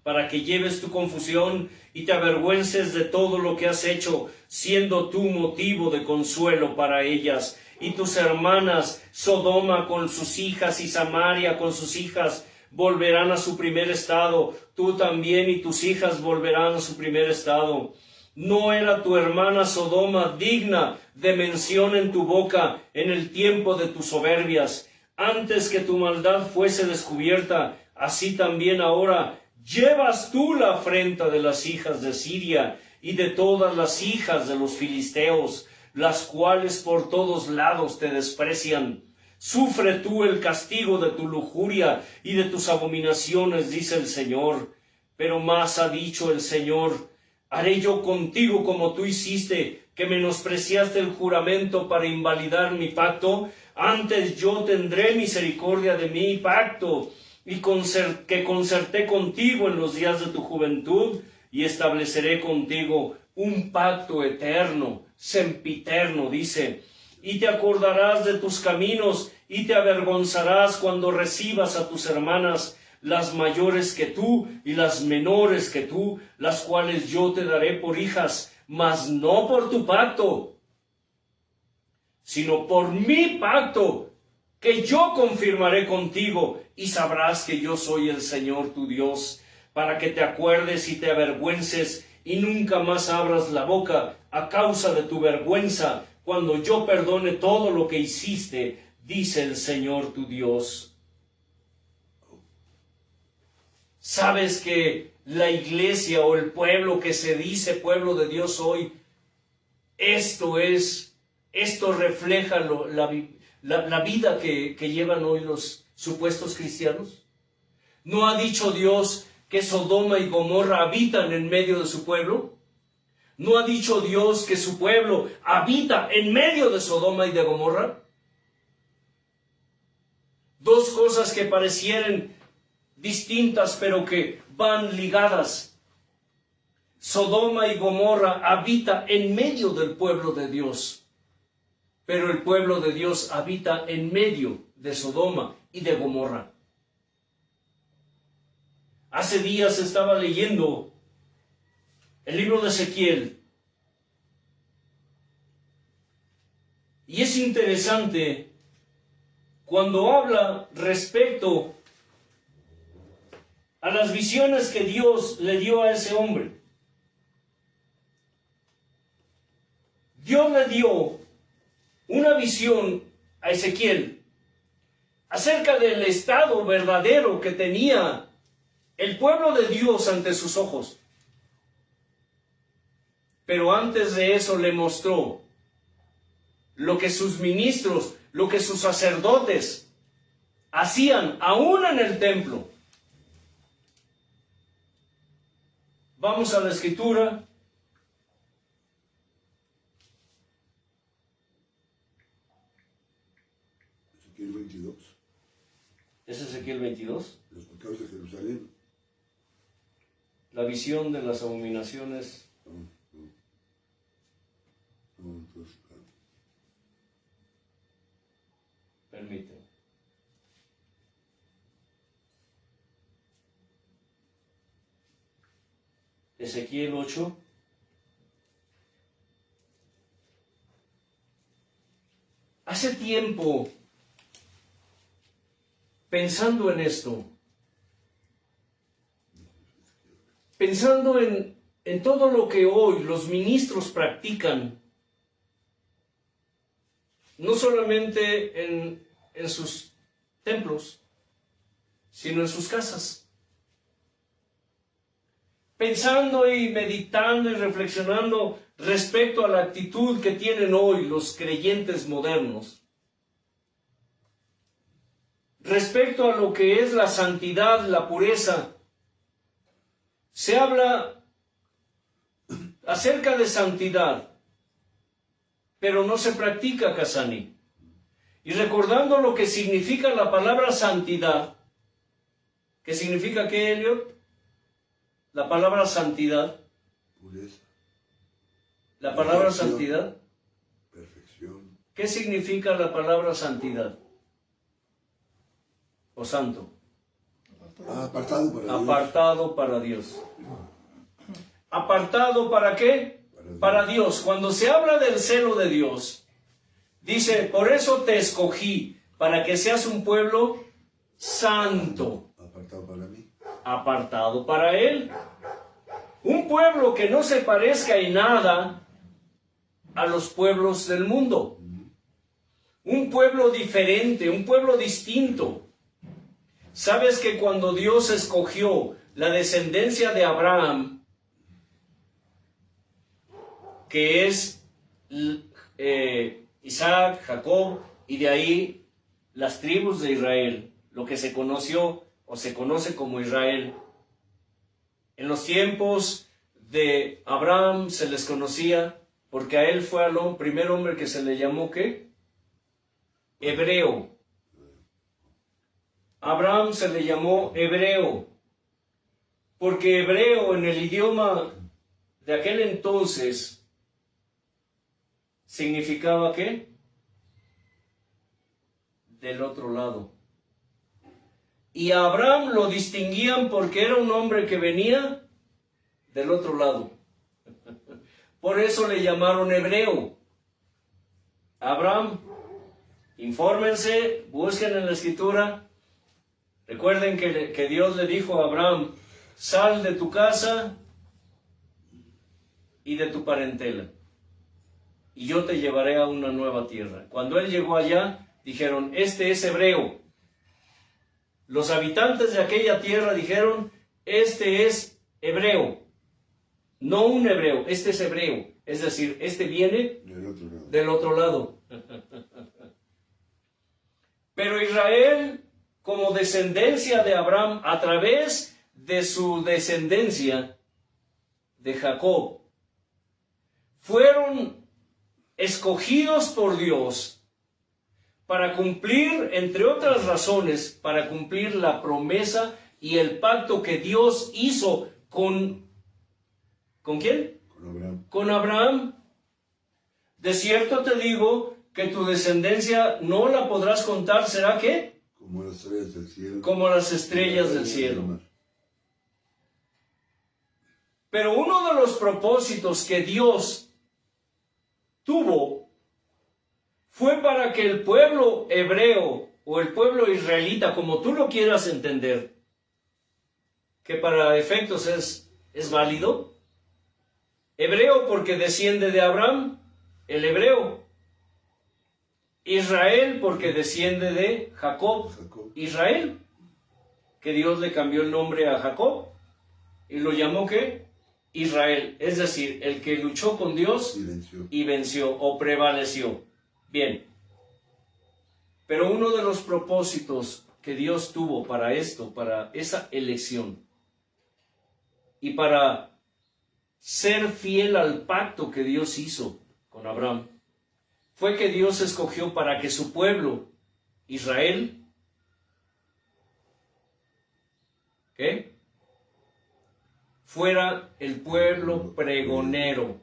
para que lleves tu confusión y te avergüences de todo lo que has hecho, siendo tú motivo de consuelo para ellas. Y tus hermanas, Sodoma con sus hijas y Samaria con sus hijas, volverán a su primer estado. Tú también y tus hijas volverán a su primer estado. ¿No era tu hermana Sodoma digna de mención en tu boca en el tiempo de tus soberbias? Antes que tu maldad fuese descubierta, así también ahora llevas tú la afrenta de las hijas de Siria y de todas las hijas de los filisteos, las cuales por todos lados te desprecian. Sufre tú el castigo de tu lujuria y de tus abominaciones, dice el Señor. Pero más ha dicho el Señor: haré yo contigo como tú hiciste, que menospreciaste el juramento para invalidar mi pacto. Antes yo tendré misericordia de mi pacto, y que concerté contigo en los días de tu juventud, y estableceré contigo un pacto eterno, sempiterno, dice. Y te acordarás de tus caminos, y te avergonzarás cuando recibas a tus hermanas, las mayores que tú y las menores que tú, las cuales yo te daré por hijas, mas no por tu pacto, sino por mi pacto, que yo confirmaré contigo, y sabrás que yo soy el Señor tu Dios, para que te acuerdes y te avergüences, y nunca más abras la boca a causa de tu vergüenza, cuando yo perdone todo lo que hiciste, dice el Señor tu Dios. ¿Sabes que la iglesia o el pueblo que se dice pueblo de Dios hoy, esto refleja la vida que llevan hoy los supuestos cristianos? ¿No ha dicho Dios que Sodoma y Gomorra habitan en medio de su pueblo? ¿No ha dicho Dios que su pueblo habita en medio de Sodoma y de Gomorra? Dos cosas que parecieran distintas, pero que van ligadas. Sodoma y Gomorra habita en medio del pueblo de Dios, pero el pueblo de Dios habita en medio de Sodoma y de Gomorra. Hace días estaba leyendo el libro de Ezequiel, y es interesante cuando habla respecto a las visiones que Dios le dio a ese hombre. Dios le dio una visión a Ezequiel acerca del estado verdadero que tenía el pueblo de Dios ante sus ojos. Pero antes de eso le mostró lo que sus ministros, lo que sus sacerdotes hacían aún en el templo. Vamos a la escritura. Ezequiel 22. ¿Es Ezequiel 22? Los pecados de Jerusalén. La visión de las abominaciones. Entonces, Ezequiel 8. Hace tiempo, pensando en esto, pensando en todo lo que hoy los ministros practican, no solamente en sus templos, sino en sus casas. Pensando y meditando y reflexionando respecto a la actitud que tienen hoy los creyentes modernos, respecto a lo que es la santidad, la pureza. Se habla acerca de santidad, pero no se practica, Casani. Y recordando lo que significa la palabra santidad, ¿qué significa qué, Elliot? La palabra santidad. Pureza. La palabra Perfección. santidad. Perfección. ¿Qué significa la palabra santidad? O santo. Apartado para Dios. Apartado para Dios. ¿Apartado para qué? Para Dios. Cuando se habla del celo de Dios, dice, por eso te escogí, para que seas un pueblo santo. Apartado para mí. Apartado para Él. Un pueblo que no se parezca en nada a los pueblos del mundo. Un pueblo diferente, un pueblo distinto. ¿Sabes que cuando Dios escogió la descendencia de Abraham, que es Isaac, Jacob, y de ahí las tribus de Israel, lo que se conoció o se conoce como Israel? En los tiempos de Abraham se les conocía, porque a él fue el primer hombre que se le llamó, ¿qué? Hebreo. Abraham se le llamó hebreo, porque hebreo en el idioma de aquel entonces significaba ¿qué? Del otro lado. Y a Abraham lo distinguían porque era un hombre que venía del otro lado. Por eso le llamaron hebreo. Abraham, infórmense, busquen en la escritura. Recuerden que Dios le dijo a Abraham, sal de tu casa y de tu parentela, y yo te llevaré a una nueva tierra. Cuando él llegó allá, dijeron, este es hebreo. Los habitantes de aquella tierra dijeron, este es hebreo. No un hebreo, este es hebreo. Es decir, este viene del otro lado. Pero Israel, como descendencia de Abraham, a través de su descendencia de Jacob, fueron escogidos por Dios para cumplir, entre otras razones, para cumplir la promesa y el pacto que Dios hizo ¿con quién? Con Abraham. Con Abraham. De cierto te digo que tu descendencia no la podrás contar, ¿será qué? Como las estrellas del cielo. Como las estrellas del cielo. Pero uno de los propósitos que Dios tuvo fue para que el pueblo hebreo o el pueblo israelita, como tú lo quieras entender, que para efectos es válido, hebreo porque desciende de Abraham, el hebreo, Israel porque desciende de Jacob, Israel, que Dios le cambió el nombre a Jacob y lo llamó ¿qué? Israel, es decir, el que luchó con Dios y venció o prevaleció. Bien, pero uno de los propósitos que Dios tuvo para esto, para esa elección y para ser fiel al pacto que Dios hizo con Abraham, fue que Dios escogió para que su pueblo, Israel, ¿qué? Fuera el pueblo pregonero,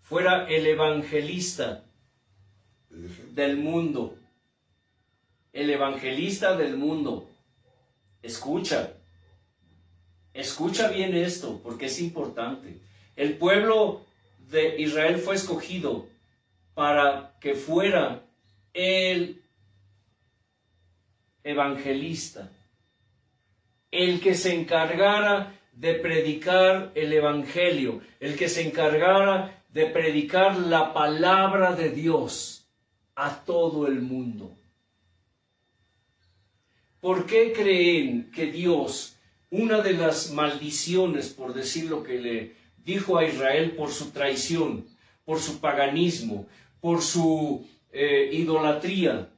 fuera el evangelista del mundo. El evangelista del mundo. Escucha. Escucha bien esto, porque es importante. El pueblo de Israel fue escogido para que fuera el evangelista, el que se encargara de predicar el evangelio, el que se encargara de predicar la palabra de Dios a todo el mundo. ¿Por qué creen que Dios, una de las maldiciones, por decir lo que le dijo a Israel por su traición, por su paganismo, por su idolatría,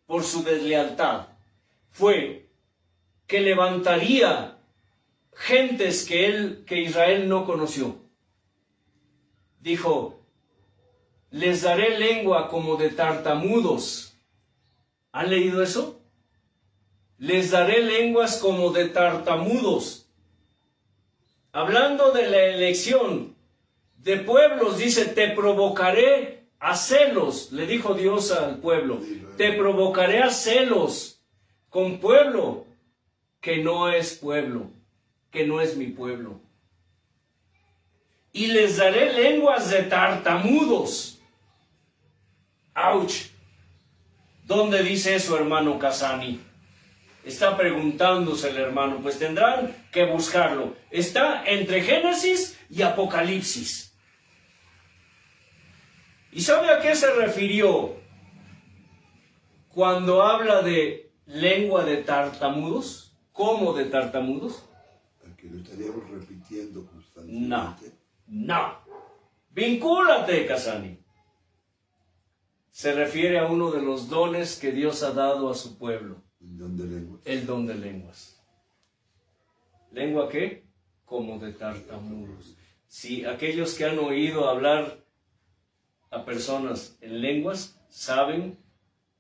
por su deslealtad, fue que levantaría gentes que Israel no conoció? Dijo, les daré lengua como de tartamudos. ¿Han leído eso? Les daré lenguas como de tartamudos. Hablando de la elección de pueblos, dice, te provocaré a celos, le dijo Dios al pueblo, te provocaré a celos con pueblo que no es pueblo, que no es mi pueblo. Y les daré lenguas de tartamudos. ¡Auch! ¿Dónde dice eso, hermano Casani? Está preguntándose el hermano, pues tendrán que buscarlo. Está entre Génesis y Apocalipsis. ¿Y sabe a qué se refirió cuando habla de lengua de tartamudos? ¿Cómo de tartamudos? ¿A que lo estaríamos repitiendo constantemente? No. Vincúlate, Casani. Se refiere a uno de los dones que Dios ha dado a su pueblo. ¿El don de lenguas? El don de lenguas. ¿Lengua qué? Como de tartamudos. Si aquellos que han oído hablar a personas en lenguas saben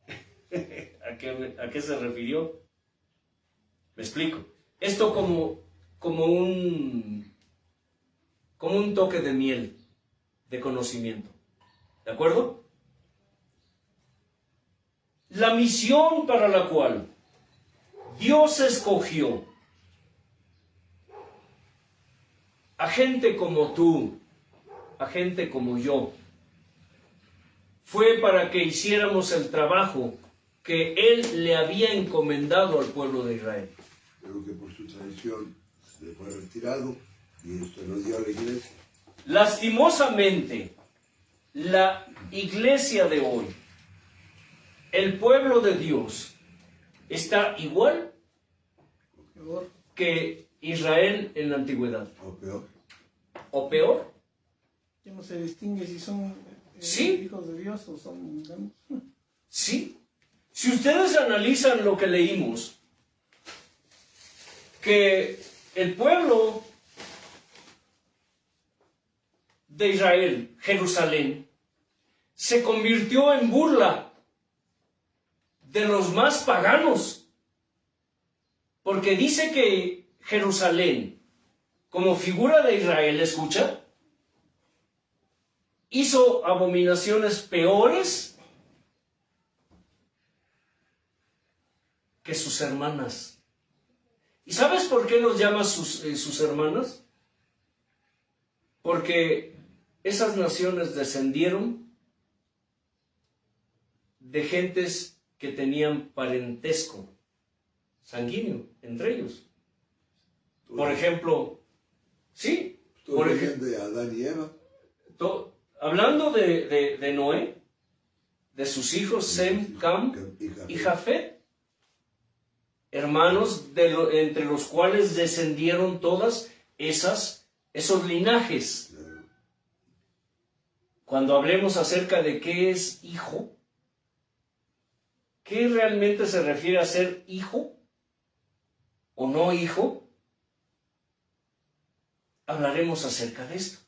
a qué se refirió. ¿Me explico? Esto como un toque de miel, de conocimiento. ¿De acuerdo? La misión para la cual Dios escogió a gente como tú, a gente como yo, fue para que hiciéramos el trabajo que Él le había encomendado al pueblo de Israel. Pero que por su traición se fue retirado y esto lo dio a la iglesia. Lastimosamente, la iglesia de hoy, el pueblo de Dios, está igual que Israel en la antigüedad. O peor. ¿O peor? Ya no se distingue si son ¿Sí? hijos de Dios o son mundanos. Sí. Si ustedes analizan lo que leímos, que el pueblo de Israel, Jerusalén, se convirtió en burla de los más paganos, porque dice que Jerusalén, como figura de Israel, escucha, hizo abominaciones peores que sus hermanas. ¿Y sabes por qué los llama sus hermanas? Porque esas naciones descendieron de gentes que tenían parentesco sanguíneo entre ellos. Por ejemplo, sí, por ejemplo, de Adán y Eva. Hablando de Noé, de sus hijos Sem, Cam y Jafet, hermanos entre los cuales descendieron todas esos linajes. Cuando hablemos acerca de qué es hijo, ¿qué realmente se refiere a ser hijo o no hijo? Hablaremos acerca de esto.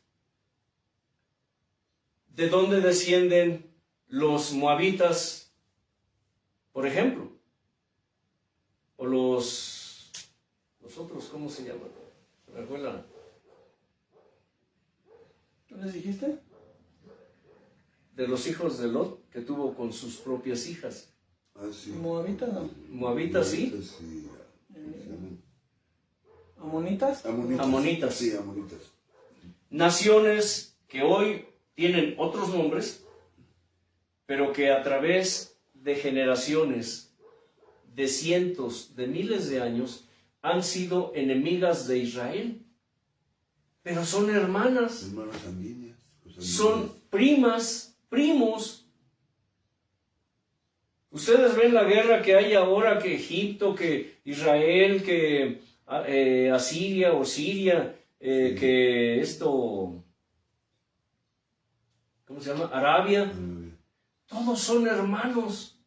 ¿De dónde descienden los moabitas, por ejemplo? O los otros, ¿cómo se llaman? Se me fue la... ¿Tú les dijiste? De los hijos de Lot, que tuvo con sus propias hijas. Ah, sí. Moabita no. Moabita sí. ¿Amonitas? Amonitas. Sí, amonitas. Naciones que hoy tienen otros nombres, pero que a través de generaciones, de cientos, de miles de años, han sido enemigas de Israel. Pero son hermanas. Hermanas sanguíneas. Son primas, primos. Ustedes ven la guerra que hay ahora, que Egipto, que Israel, que Asiria o Siria, que esto, ¿cómo se llama? Arabia. Todos son hermanos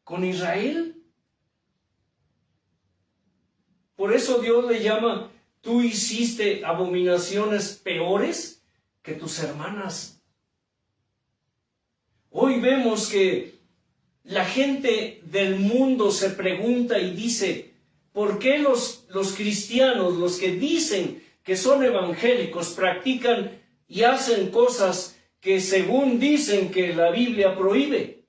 con Israel. Por eso Dios le llama, tú hiciste abominaciones peores que tus hermanas. Hoy vemos que la gente del mundo se pregunta y dice, ¿por qué los cristianos, los que dicen que son evangélicos, practican y hacen cosas que según dicen que la Biblia prohíbe?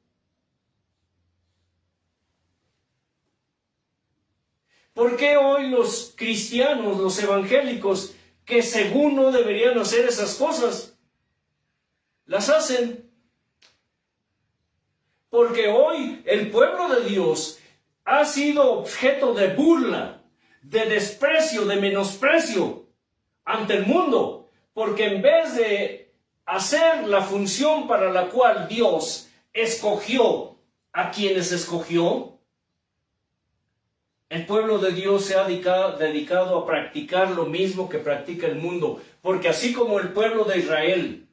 ¿Por qué hoy los cristianos, los evangélicos, que según no deberían hacer esas cosas, las hacen? Porque hoy el pueblo de Dios ha sido objeto de burla, de desprecio, de menosprecio ante el mundo, porque en vez de hacer la función para la cual Dios escogió a quienes escogió, el pueblo de Dios se ha dedicado a practicar lo mismo que practica el mundo, porque así como el pueblo de Israel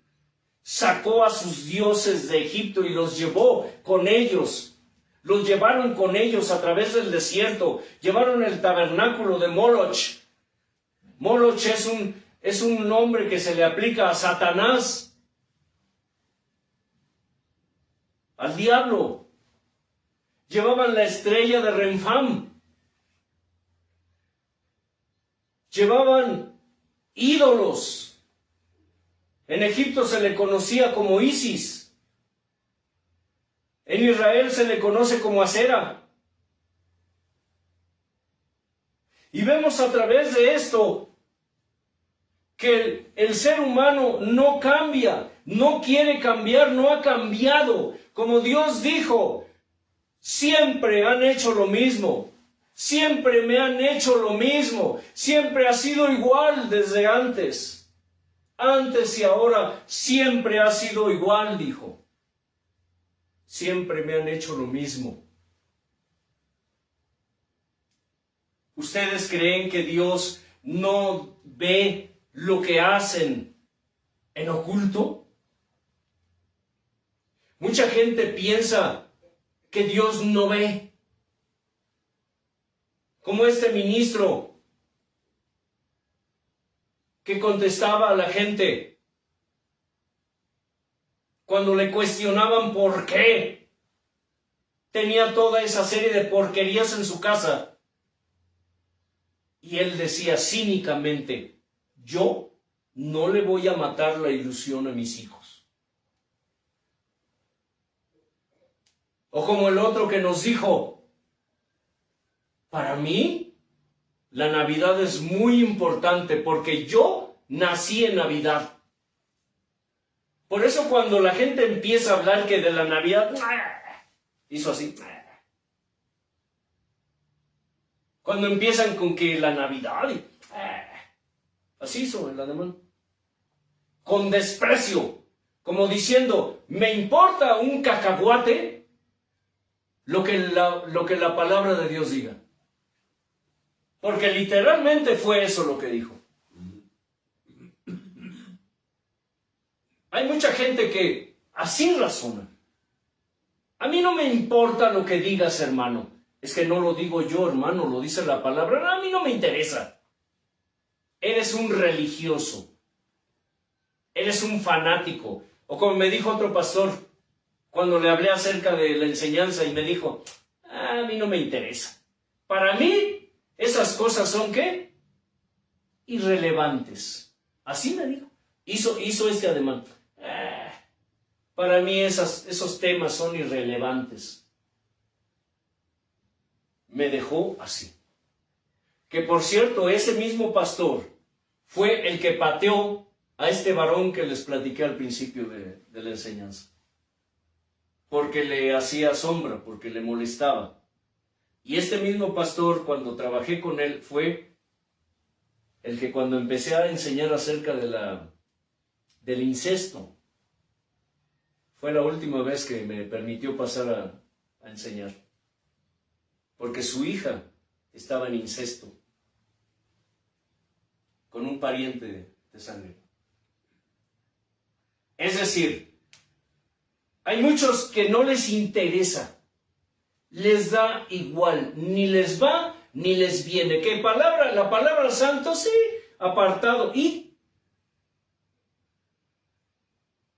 sacó a sus dioses de Egipto y los llevó con ellos, los llevaron con ellos a través del desierto, llevaron el tabernáculo de Moloch. Moloch es un nombre que se le aplica a Satanás, al diablo. Llevaban la estrella de Renfam. Llevaban ídolos. En Egipto se le conocía como Isis. En Israel se le conoce como Asera. Y vemos a través de esto que el ser humano no cambia, no quiere cambiar, no ha cambiado. Como Dios dijo, siempre han hecho lo mismo. Siempre me han hecho lo mismo. Siempre ha sido igual desde antes. Antes y ahora siempre ha sido igual, dijo. Siempre me han hecho lo mismo. ¿Ustedes creen que Dios no ve lo que hacen en oculto? Mucha gente piensa que Dios no ve. Como este ministro que contestaba a la gente cuando le cuestionaban por qué tenía toda esa serie de porquerías en su casa. Y él decía cínicamente, yo no le voy a matar la ilusión a mis hijos. O como el otro que nos dijo, para mí la Navidad es muy importante porque yo nací en Navidad. Por eso cuando la gente empieza a hablar que de la Navidad, hizo así. Cuando empiezan con que la Navidad, así hizo el ademán. Con desprecio, como diciendo, me importa un cacahuate lo que la palabra de Dios diga. Porque literalmente fue eso lo que dijo. Hay mucha gente que así razona. A mí no me importa lo que digas, hermano. Es que no lo digo yo, hermano, lo dice la palabra. A mí no me interesa. Eres un religioso. Eres un fanático. O como me dijo otro pastor, cuando le hablé acerca de la enseñanza y me dijo, a mí no me interesa. Para mí, esas cosas son, ¿qué? Irrelevantes. Así me dijo. Hizo este ademán. Para mí esos temas son irrelevantes. Me dejó así. que por cierto, ese mismo pastor fue el que pateó a este varón que les platiqué al principio de la enseñanza, porque le hacía sombra, porque le molestaba. Y este mismo pastor, cuando trabajé con él, fue el que cuando empecé a enseñar acerca del incesto, fue la última vez que me permitió pasar a enseñar, porque su hija estaba en incesto con un pariente de sangre. Es decir, hay muchos que no les interesa, les da igual, ni les va ni les viene. ¿Qué palabra? La palabra santo, sí, apartado. ¿Y?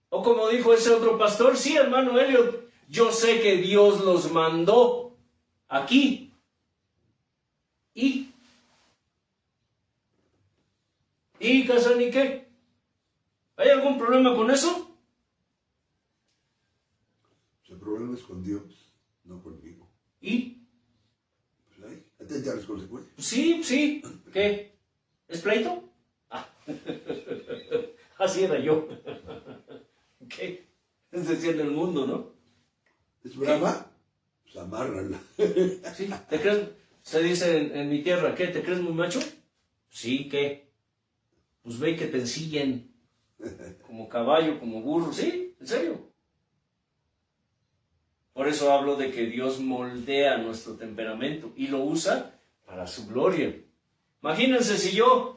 O como dijo ese otro pastor, sí, hermano Elliot, yo sé que Dios los mandó aquí. ¿Y? ¿Y, Casani, ni qué? ¿Hay algún problema con eso? El problema es con Dios, no conmigo. ¿Y? Pues ahí, atente a las consecuencias. Sí, sí. ¿Qué? ¿Es pleito? Ah. Así era yo. ¿Qué? Es decir, en el mundo, ¿no? ¿Es brava? Pues amárrala. Sí, ¿te crees? Se dice en mi tierra, ¿qué? ¿Te crees muy macho? Sí, ¿qué? Pues ve que te ensillen como caballo, como burro, ¿sí? ¿En serio? Por eso hablo de que Dios moldea nuestro temperamento y lo usa para su gloria. Imagínense si Dios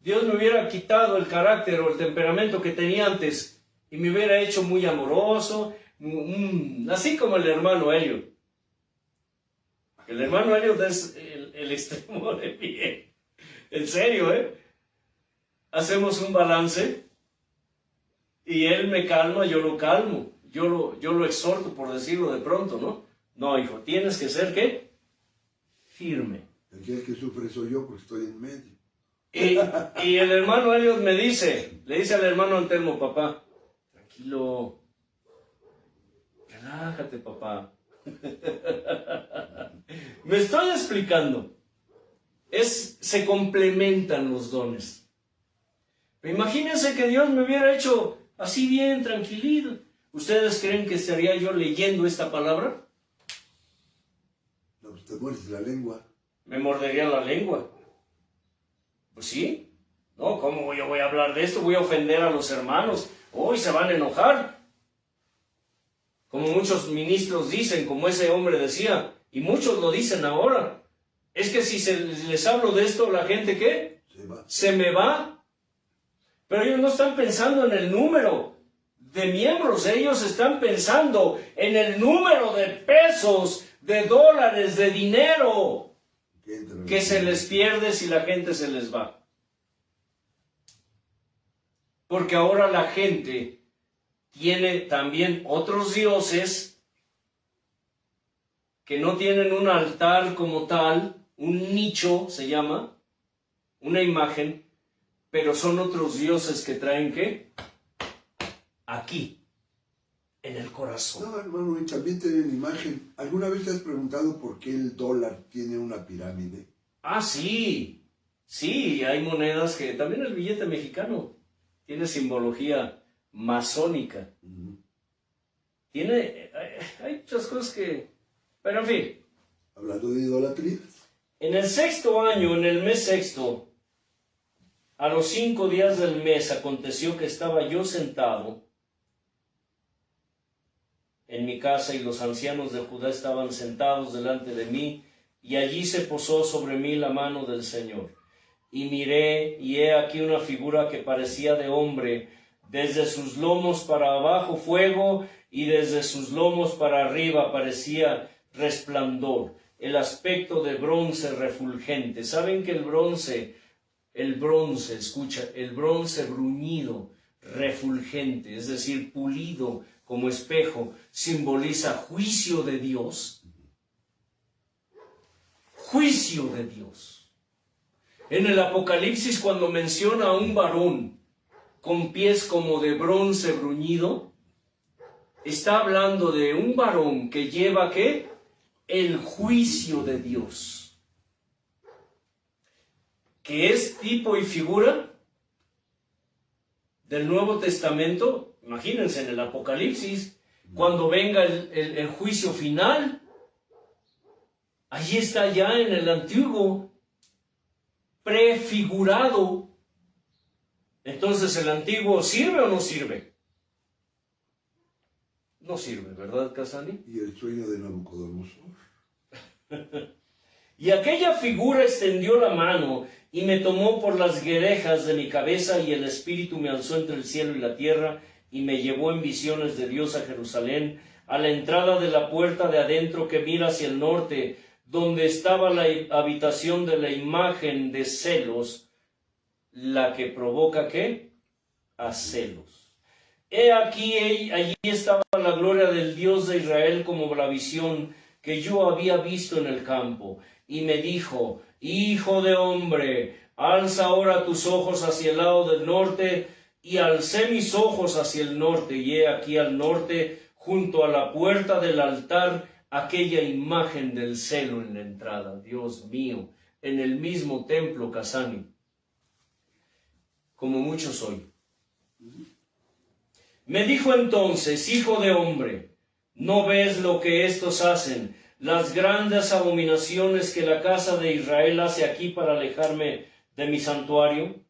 me hubiera quitado el carácter o el temperamento que tenía antes y me hubiera hecho muy amoroso, así como el hermano Elliot. El hermano Elliot es el extremo de pie. En serio, ¿eh? Hacemos un balance y él me calma, yo lo calmo. Yo lo exhorto, por decirlo de pronto, ¿no? No, hijo, tienes que ser, ¿qué? Firme. El que sufre soy yo porque estoy en medio. Y el hermano Elliot le dice al hermano Antelmo, papá, tranquilo, relájate, papá. Me estoy explicando. Se complementan los dones. Pero imagínense que Dios me hubiera hecho así bien, tranquilito. ¿Ustedes creen que estaría yo leyendo esta palabra? No, pues te mueres la lengua. Me mordería la lengua. Pues sí. No, ¿cómo yo voy a hablar de esto? Voy a ofender a los hermanos. Hoy se van a enojar. Como muchos ministros dicen, como ese hombre decía, y muchos lo dicen ahora. Es que si les hablo de esto, la gente, ¿qué? Se me va. Pero ellos no están pensando en el número de miembros, ellos están pensando en el número de pesos, de dólares, de dinero que se les pierde si la gente se les va. Porque ahora la gente tiene también otros dioses que no tienen un altar como tal, un nicho se llama, una imagen, pero son otros dioses que traen ¿qué? Aquí, en el corazón. No, hermano, y también tienen imagen. ¿Alguna vez te has preguntado por qué el dólar tiene una pirámide? Ah, sí. Sí, hay monedas que... También el billete mexicano tiene simbología masónica. Hay muchas cosas que... Pero en fin. Hablando de idolatría. En el 6º año, en el mes 6º, a los 5 días del mes, aconteció que estaba yo sentado en mi casa y los ancianos de Judá estaban sentados delante de mí, y allí se posó sobre mí la mano del Señor. Y miré, y he aquí una figura que parecía de hombre, desde sus lomos para abajo fuego, y desde sus lomos para arriba parecía resplandor, el aspecto de bronce refulgente. ¿Saben que el bronce, escucha, el bronce bruñido, refulgente, es decir, pulido como espejo, simboliza juicio de Dios? Juicio de Dios. En el Apocalipsis, cuando menciona a un varón con pies como de bronce bruñido, está hablando de un varón que lleva ¿qué? El juicio de Dios. que es tipo y figura del Nuevo Testamento. Imagínense en el Apocalipsis, cuando venga el juicio final, allí está ya en el Antiguo, prefigurado. Entonces, ¿el Antiguo sirve o no sirve? No sirve, ¿verdad, Casani? Y el sueño de Nabucodonosor. Y aquella figura extendió la mano y me tomó por las guedejas de mi cabeza, y el Espíritu me alzó entre el cielo y la tierra y me llevó en visiones de Dios a Jerusalén, a la entrada de la puerta de adentro que mira hacia el norte, donde estaba la habitación de la imagen de celos, la que provoca ¿qué? A celos. He aquí, allí estaba la gloria del Dios de Israel como la visión que yo había visto en el campo. Y me dijo: hijo de hombre, alza ahora tus ojos hacia el lado del norte. Y alcé mis ojos hacia el norte, y he aquí al norte, junto a la puerta del altar, aquella imagen del celo en la entrada. Dios mío, en el mismo templo, Casani, como muchos hoy. Me dijo entonces: hijo de hombre, ¿no ves lo que estos hacen, las grandes abominaciones que la casa de Israel hace aquí para alejarme de mi santuario?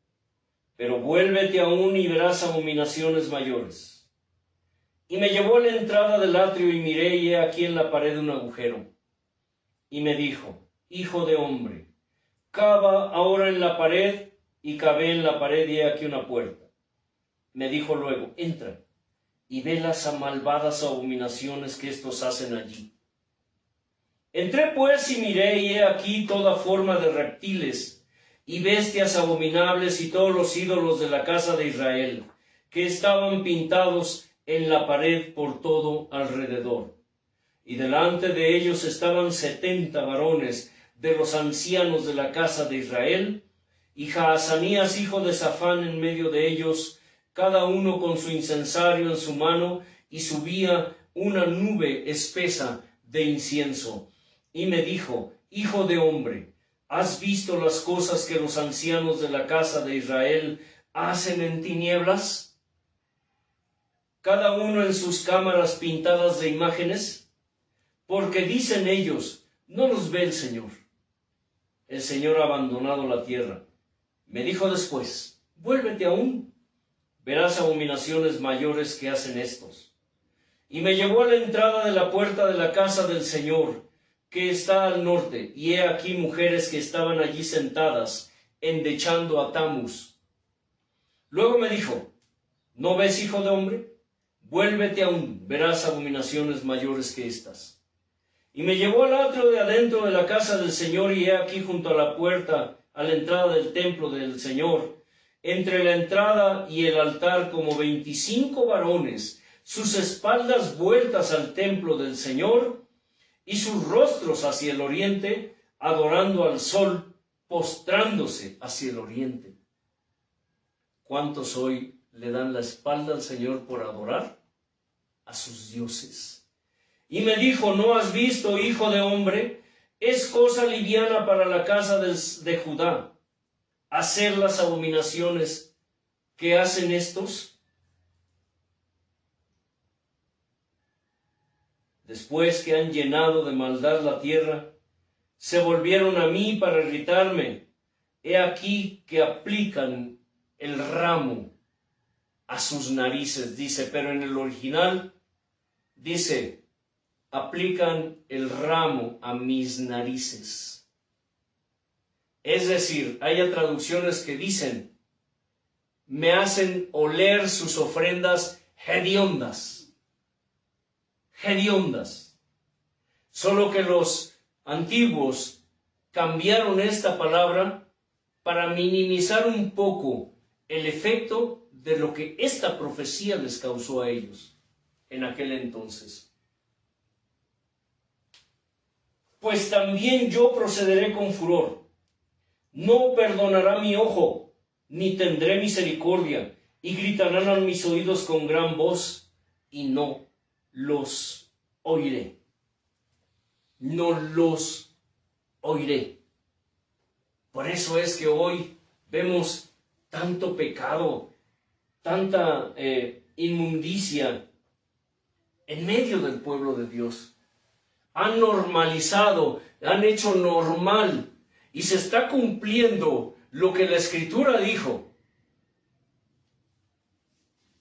Pero vuélvete aún y verás abominaciones mayores. Y me llevó a la entrada del atrio y miré, y he aquí en la pared un agujero. Y me dijo: hijo de hombre, cava ahora en la pared. Y cavé en la pared, y he aquí una puerta. Me dijo luego: entra y ve las malvadas abominaciones que estos hacen allí. Entré pues y miré, y he aquí toda forma de reptiles y bestias abominables y todos los ídolos de la casa de Israel, que estaban pintados en la pared por todo alrededor. Y delante de ellos estaban 70 varones de los ancianos de la casa de Israel, y Jaazanías hijo de Safán en medio de ellos, cada uno con su incensario en su mano, y subía una nube espesa de incienso. Y me dijo: hijo de hombre, ¿has visto las cosas que los ancianos de la casa de Israel hacen en tinieblas? Cada uno en sus cámaras pintadas de imágenes. Porque dicen ellos: no nos ve el Señor. El Señor ha abandonado la tierra. Me dijo después: vuélvete aún, verás abominaciones mayores que hacen estos. Y me llevó a la entrada de la puerta de la casa del Señor, que está al norte, y he aquí mujeres que estaban allí sentadas, endechando a Tamuz. Luego me dijo: ¿no ves, hijo de hombre? Vuélvete aún, verás abominaciones mayores que estas. Y me llevó al atrio de adentro de la casa del Señor, y he aquí junto a la puerta, a la entrada del templo del Señor, entre la entrada y el altar, como 25 varones, sus espaldas vueltas al templo del Señor, y sus rostros hacia el oriente, adorando al sol, postrándose hacia el oriente. ¿Cuántos hoy le dan la espalda al Señor por adorar a sus dioses? Y me dijo: ¿no has visto, hijo de hombre? Es cosa liviana para la casa de Judá hacer las abominaciones que hacen estos. Después que han llenado de maldad la tierra, se volvieron a mí para irritarme. He aquí que aplican el ramo a sus narices, dice, pero en el original dice: aplican el ramo a mis narices. Es decir, hay traducciones que dicen: me hacen oler sus ofrendas hediondas. Hediondas. Solo que los antiguos cambiaron esta palabra para minimizar un poco el efecto de lo que esta profecía les causó a ellos en aquel entonces. Pues también yo procederé con furor. No perdonará mi ojo, ni tendré misericordia, y gritarán a mis oídos con gran voz, y no los oiré. No los oiré. Por eso es que hoy vemos tanto pecado, tanta inmundicia en medio del pueblo de Dios. Han normalizado, han hecho normal, y se está cumpliendo lo que la Escritura dijo,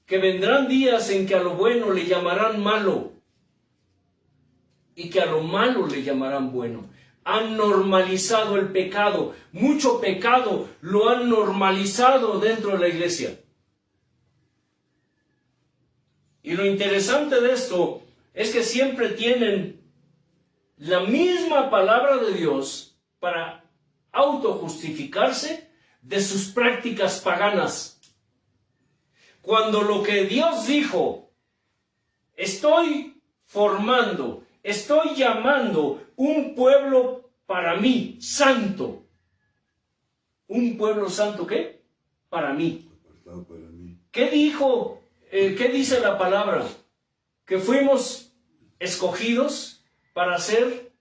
que vendrán días en que a lo bueno le llamarán malo y que a lo malo le llamarán bueno. Han normalizado el pecado, mucho pecado lo han normalizado dentro de la iglesia. Y lo interesante de esto es que siempre tienen la misma palabra de Dios para autojustificarse de sus prácticas paganas. Cuando lo que Dios dijo, estoy formando, estoy llamando un pueblo para mí, santo. ¿Un pueblo santo qué? Para mí. Apartado para mí. ¿Qué dijo? ¿Qué dice la palabra? Que fuimos escogidos para ser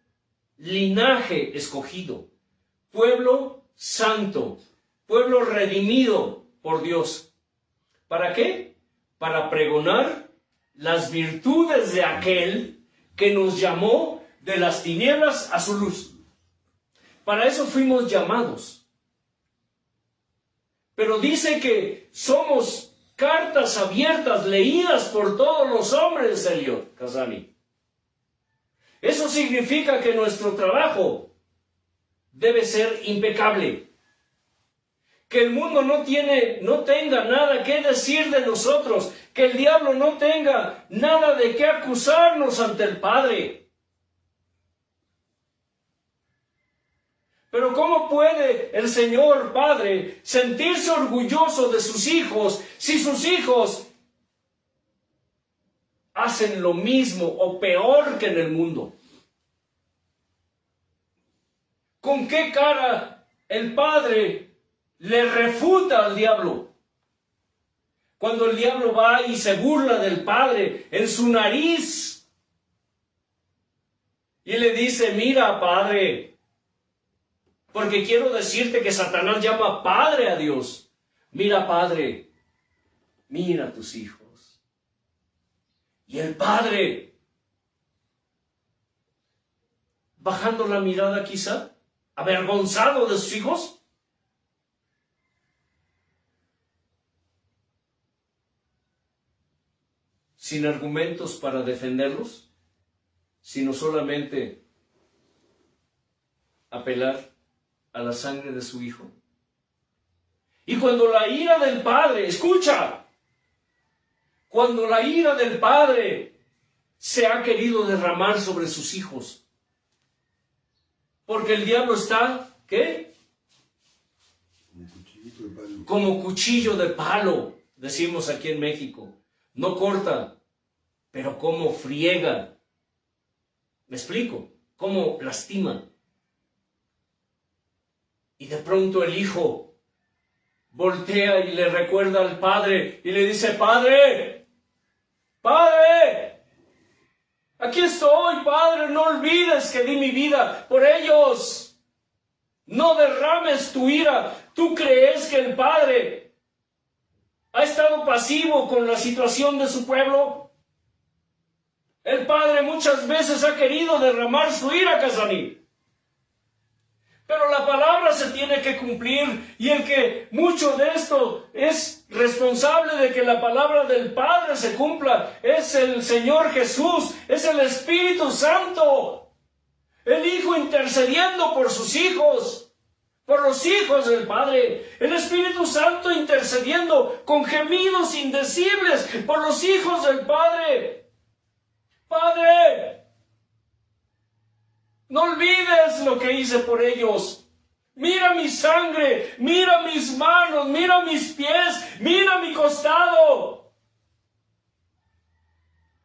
linaje escogido, pueblo santo, pueblo redimido por Dios. ¿Para qué? Para pregonar las virtudes de aquel que nos llamó de las tinieblas a su luz. Para eso fuimos llamados. Pero dice que somos cartas abiertas, leídas por todos los hombres, Elliot Kazani. Eso significa que nuestro trabajo debe ser impecable. Que el mundo no tenga nada que decir de nosotros, que el diablo no tenga nada de qué acusarnos ante el Padre. Pero ¿cómo puede el Señor Padre sentirse orgulloso de sus hijos si sus hijos hacen lo mismo o peor que en el mundo? ¿Con qué cara el Padre le refuta al diablo? Cuando el diablo va y se burla del Padre en su nariz y le dice, mira, Padre, porque quiero decirte que Satanás llama Padre a Dios. Mira, Padre, mira a tus hijos. Y el Padre, bajando la mirada quizá, avergonzado de sus hijos, sin argumentos para defenderlos, sino solamente apelar a la sangre de su hijo. Y cuando la ira del Padre, escucha, cuando la ira del Padre se ha querido derramar sobre sus hijos, porque el diablo está, ¿qué? Como cuchillo de palo, decimos aquí en México. No corta, pero como friega. ¿Me explico? Cómo lastima. Y de pronto el hijo voltea y le recuerda al padre y le dice, Padre, Padre, aquí estoy, Padre, no olvides que di mi vida por ellos. No derrames tu ira. ¿Tú crees que el Padre ha estado pasivo con la situación de su pueblo? El Padre muchas veces ha querido derramar su ira, Casaní. Pero la palabra se tiene que cumplir, y el que mucho de esto es responsable de que la palabra del Padre se cumpla es el Señor Jesús, es el Espíritu Santo, el Hijo intercediendo por sus hijos, por los hijos del Padre, el Espíritu Santo intercediendo con gemidos indecibles por los hijos del Padre. Padre, no olvides lo que hice por ellos. Mira mi sangre, mira mis manos, mira mis pies, mira mi costado.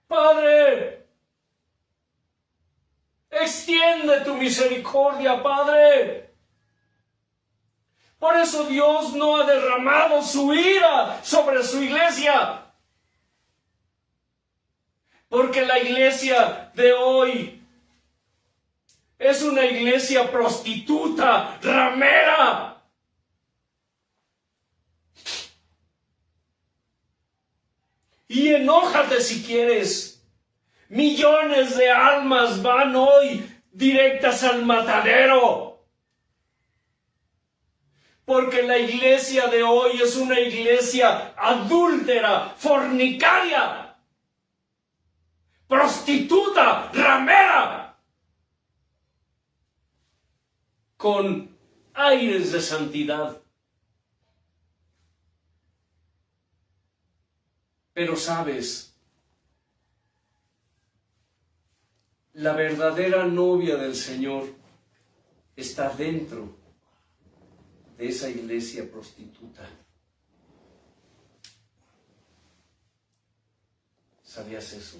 Padre, extiende tu misericordia, Padre. Por eso Dios no ha derramado su ira sobre su iglesia. Porque la iglesia de hoy Es una iglesia prostituta, ramera. Y enójate si quieres. Millones de almas van hoy directas al matadero. Porque la iglesia de hoy es una iglesia adúltera, fornicaria, prostituta, ramera, con aires de santidad. Pero sabes, la verdadera novia del Señor está dentro de esa iglesia prostituta. ¿Sabías eso?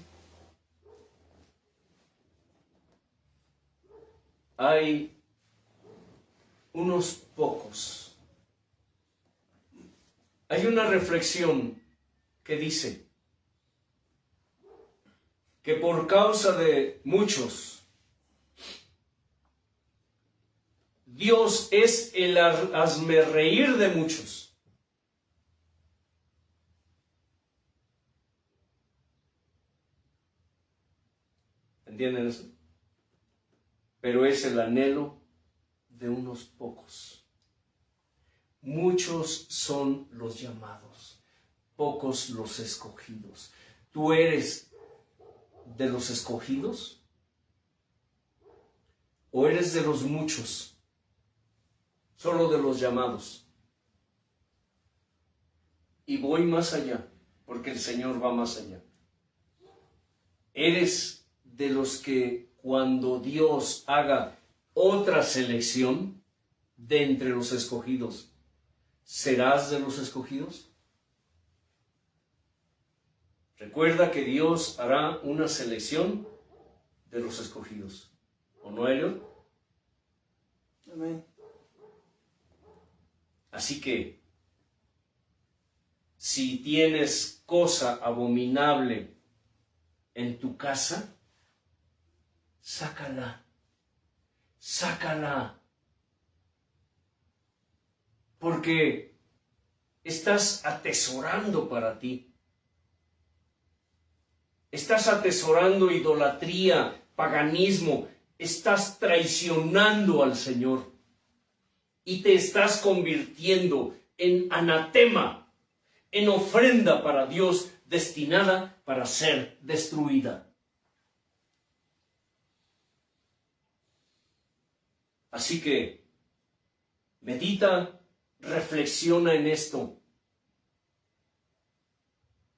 Hay unos pocos. Hay una reflexión que dice que por causa de muchos, Dios es el hazmerreír de muchos. ¿Entienden eso? Pero es el anhelo de unos pocos. Muchos son los llamados, pocos los escogidos. ¿Tú eres de los escogidos? ¿O eres de los muchos? Solo de los llamados. Y voy más allá, porque el Señor va más allá. ¿Eres de los que cuando Dios haga otra selección de entre los escogidos, serás de los escogidos? Recuerda que Dios hará una selección de los escogidos. ¿O no, Elliot? Amén. Así que, si tienes cosa abominable en tu casa, sácala, sácala. Porque estás atesorando para ti. Estás atesorando idolatría, paganismo. Estás traicionando al Señor. Y te estás convirtiendo en anatema, en ofrenda para Dios, destinada para ser destruida. Así que medita, reflexiona en esto.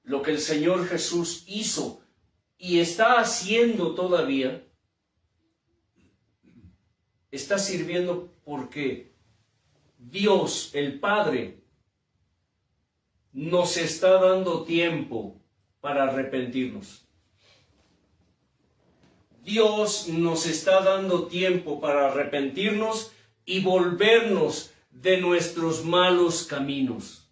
Lo que el Señor Jesús hizo y está haciendo todavía, está sirviendo porque Dios, el Padre, nos está dando tiempo para arrepentirnos. Dios nos está dando tiempo para arrepentirnos y volvernos de nuestros malos caminos.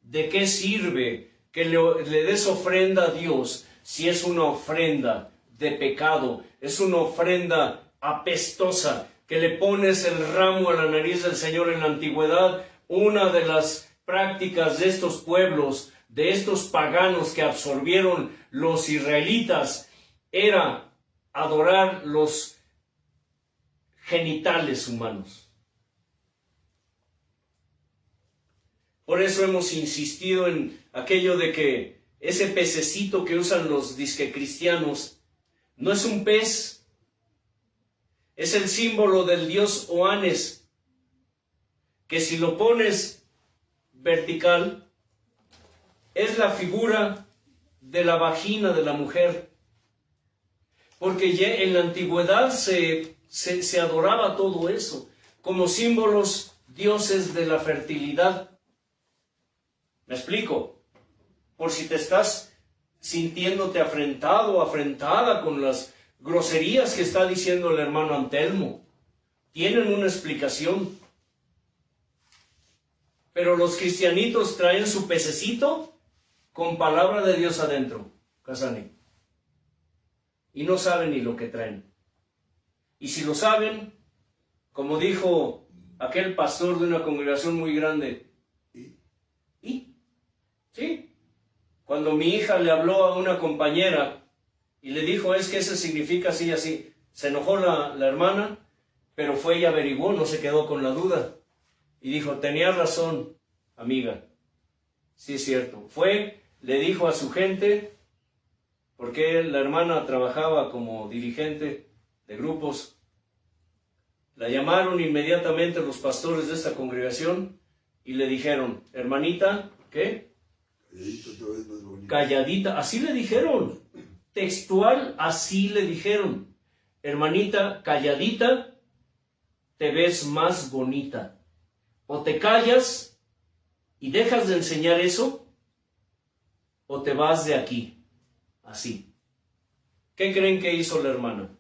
¿De qué sirve que le des ofrenda a Dios si es una ofrenda de pecado, es una ofrenda apestosa, que le pones el ramo a la nariz del Señor? En la antigüedad, una de las prácticas de estos pueblos, de estos paganos que absorbieron los israelitas, era adorar los genitales humanos. Por eso hemos insistido en aquello de que ese pececito que usan los disque cristianos no es un pez, es el símbolo del dios Oanes, que si lo pones vertical, es la figura de la vagina de la mujer. Porque ya en la antigüedad se adoraba todo eso, como símbolos dioses de la fertilidad. ¿Me explico? Por si te estás sintiéndote afrentado o afrentada con las groserías que está diciendo el hermano Antelmo, tienen una explicación. Pero los cristianitos traen su pececito con palabra de Dios adentro, Casani, y no saben ni lo que traen. Y si lo saben, como dijo aquel pastor de una congregación muy grande, ¿y? ¿Sí? Cuando mi hija le habló a una compañera y le dijo, es que eso significa así y así, se enojó la hermana, pero fue y averiguó, no se quedó con la duda. Y dijo, tenía razón, amiga. Sí, es cierto. Fue, le dijo a su gente, porque la hermana trabajaba como dirigente de grupos, la llamaron inmediatamente los pastores de esta congregación y le dijeron, hermanita, ¿qué? Calladita, así le dijeron, textual, así le dijeron, hermanita, calladita, te ves más bonita. O te callas y dejas de enseñar eso, o te vas de aquí, así. ¿Qué creen que hizo la hermana?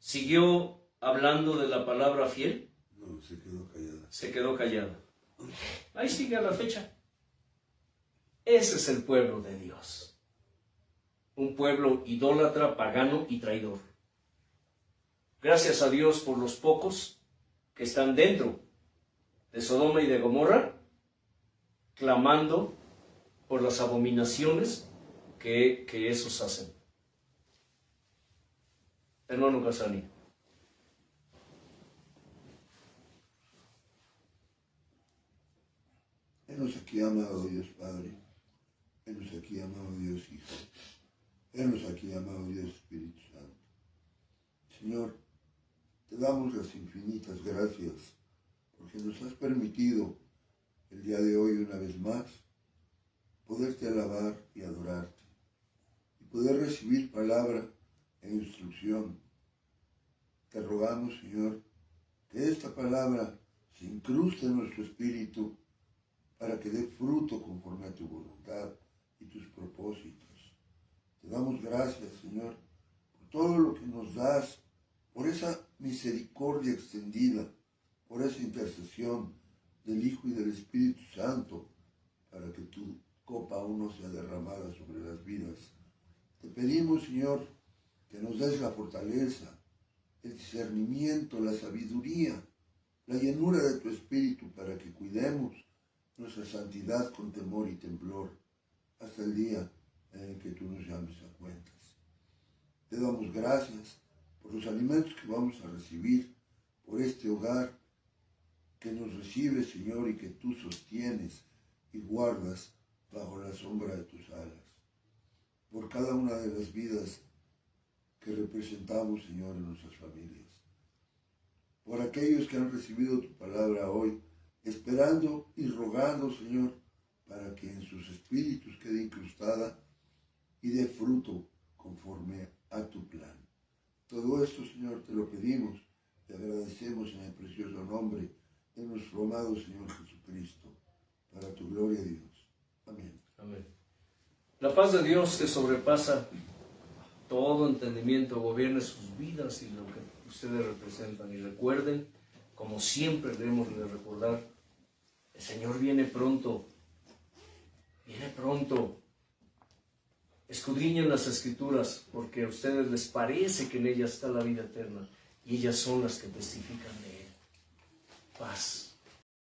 ¿Siguió hablando de la palabra fiel? No, se quedó callada. Se quedó callada. Ahí sigue a la fecha. Ese es el pueblo de Dios. Un pueblo idólatra, pagano y traidor. Gracias a Dios por los pocos que están dentro de Sodoma y de Gomorra, clamando por las abominaciones que esos hacen. Hermano Casani. Henos aquí, amado Dios Padre. Henos aquí, amado Dios Hijo. Henos aquí, amado Dios Espíritu Santo. Señor, te damos las infinitas gracias porque nos has permitido el día de hoy una vez más poderte alabar y adorarte y poder recibir palabra e instrucción. Te rogamos, Señor, que esta palabra se incruste en nuestro espíritu para que dé fruto conforme a tu voluntad y tus propósitos. Te damos gracias, Señor, por todo lo que nos das, por esa misericordia extendida, por esa intercesión del Hijo y del Espíritu Santo, para que tu copa aún no sea derramada sobre las vidas. Te pedimos, Señor, que nos des la fortaleza, el discernimiento, la sabiduría, la llenura de tu Espíritu para que cuidemos nuestra santidad con temor y temblor hasta el día en el que tú nos llames a cuentas. Te damos gracias por los alimentos que vamos a recibir, por este hogar que nos recibe, Señor, y que tú sostienes y guardas bajo la sombra de tus alas. Por cada una de las vidas que representamos, Señor, en nuestras familias. Por aquellos que han recibido tu palabra hoy, esperando y rogando, Señor, para que en sus espíritus quede incrustada y dé fruto conforme a tu plan. Todo esto, Señor, te lo pedimos, te agradecemos en el precioso nombre de nuestro amado Señor Jesucristo, para tu gloria, Dios. Amén. Amén. La paz de Dios que sobrepasa todo entendimiento gobierne sus vidas y lo que ustedes representan. Y recuerden, como siempre debemos de recordar, el Señor viene pronto. Viene pronto. Escudriñen las Escrituras, porque a ustedes les parece que en ellas está la vida eterna, y ellas son las que testifican de Él. Paz.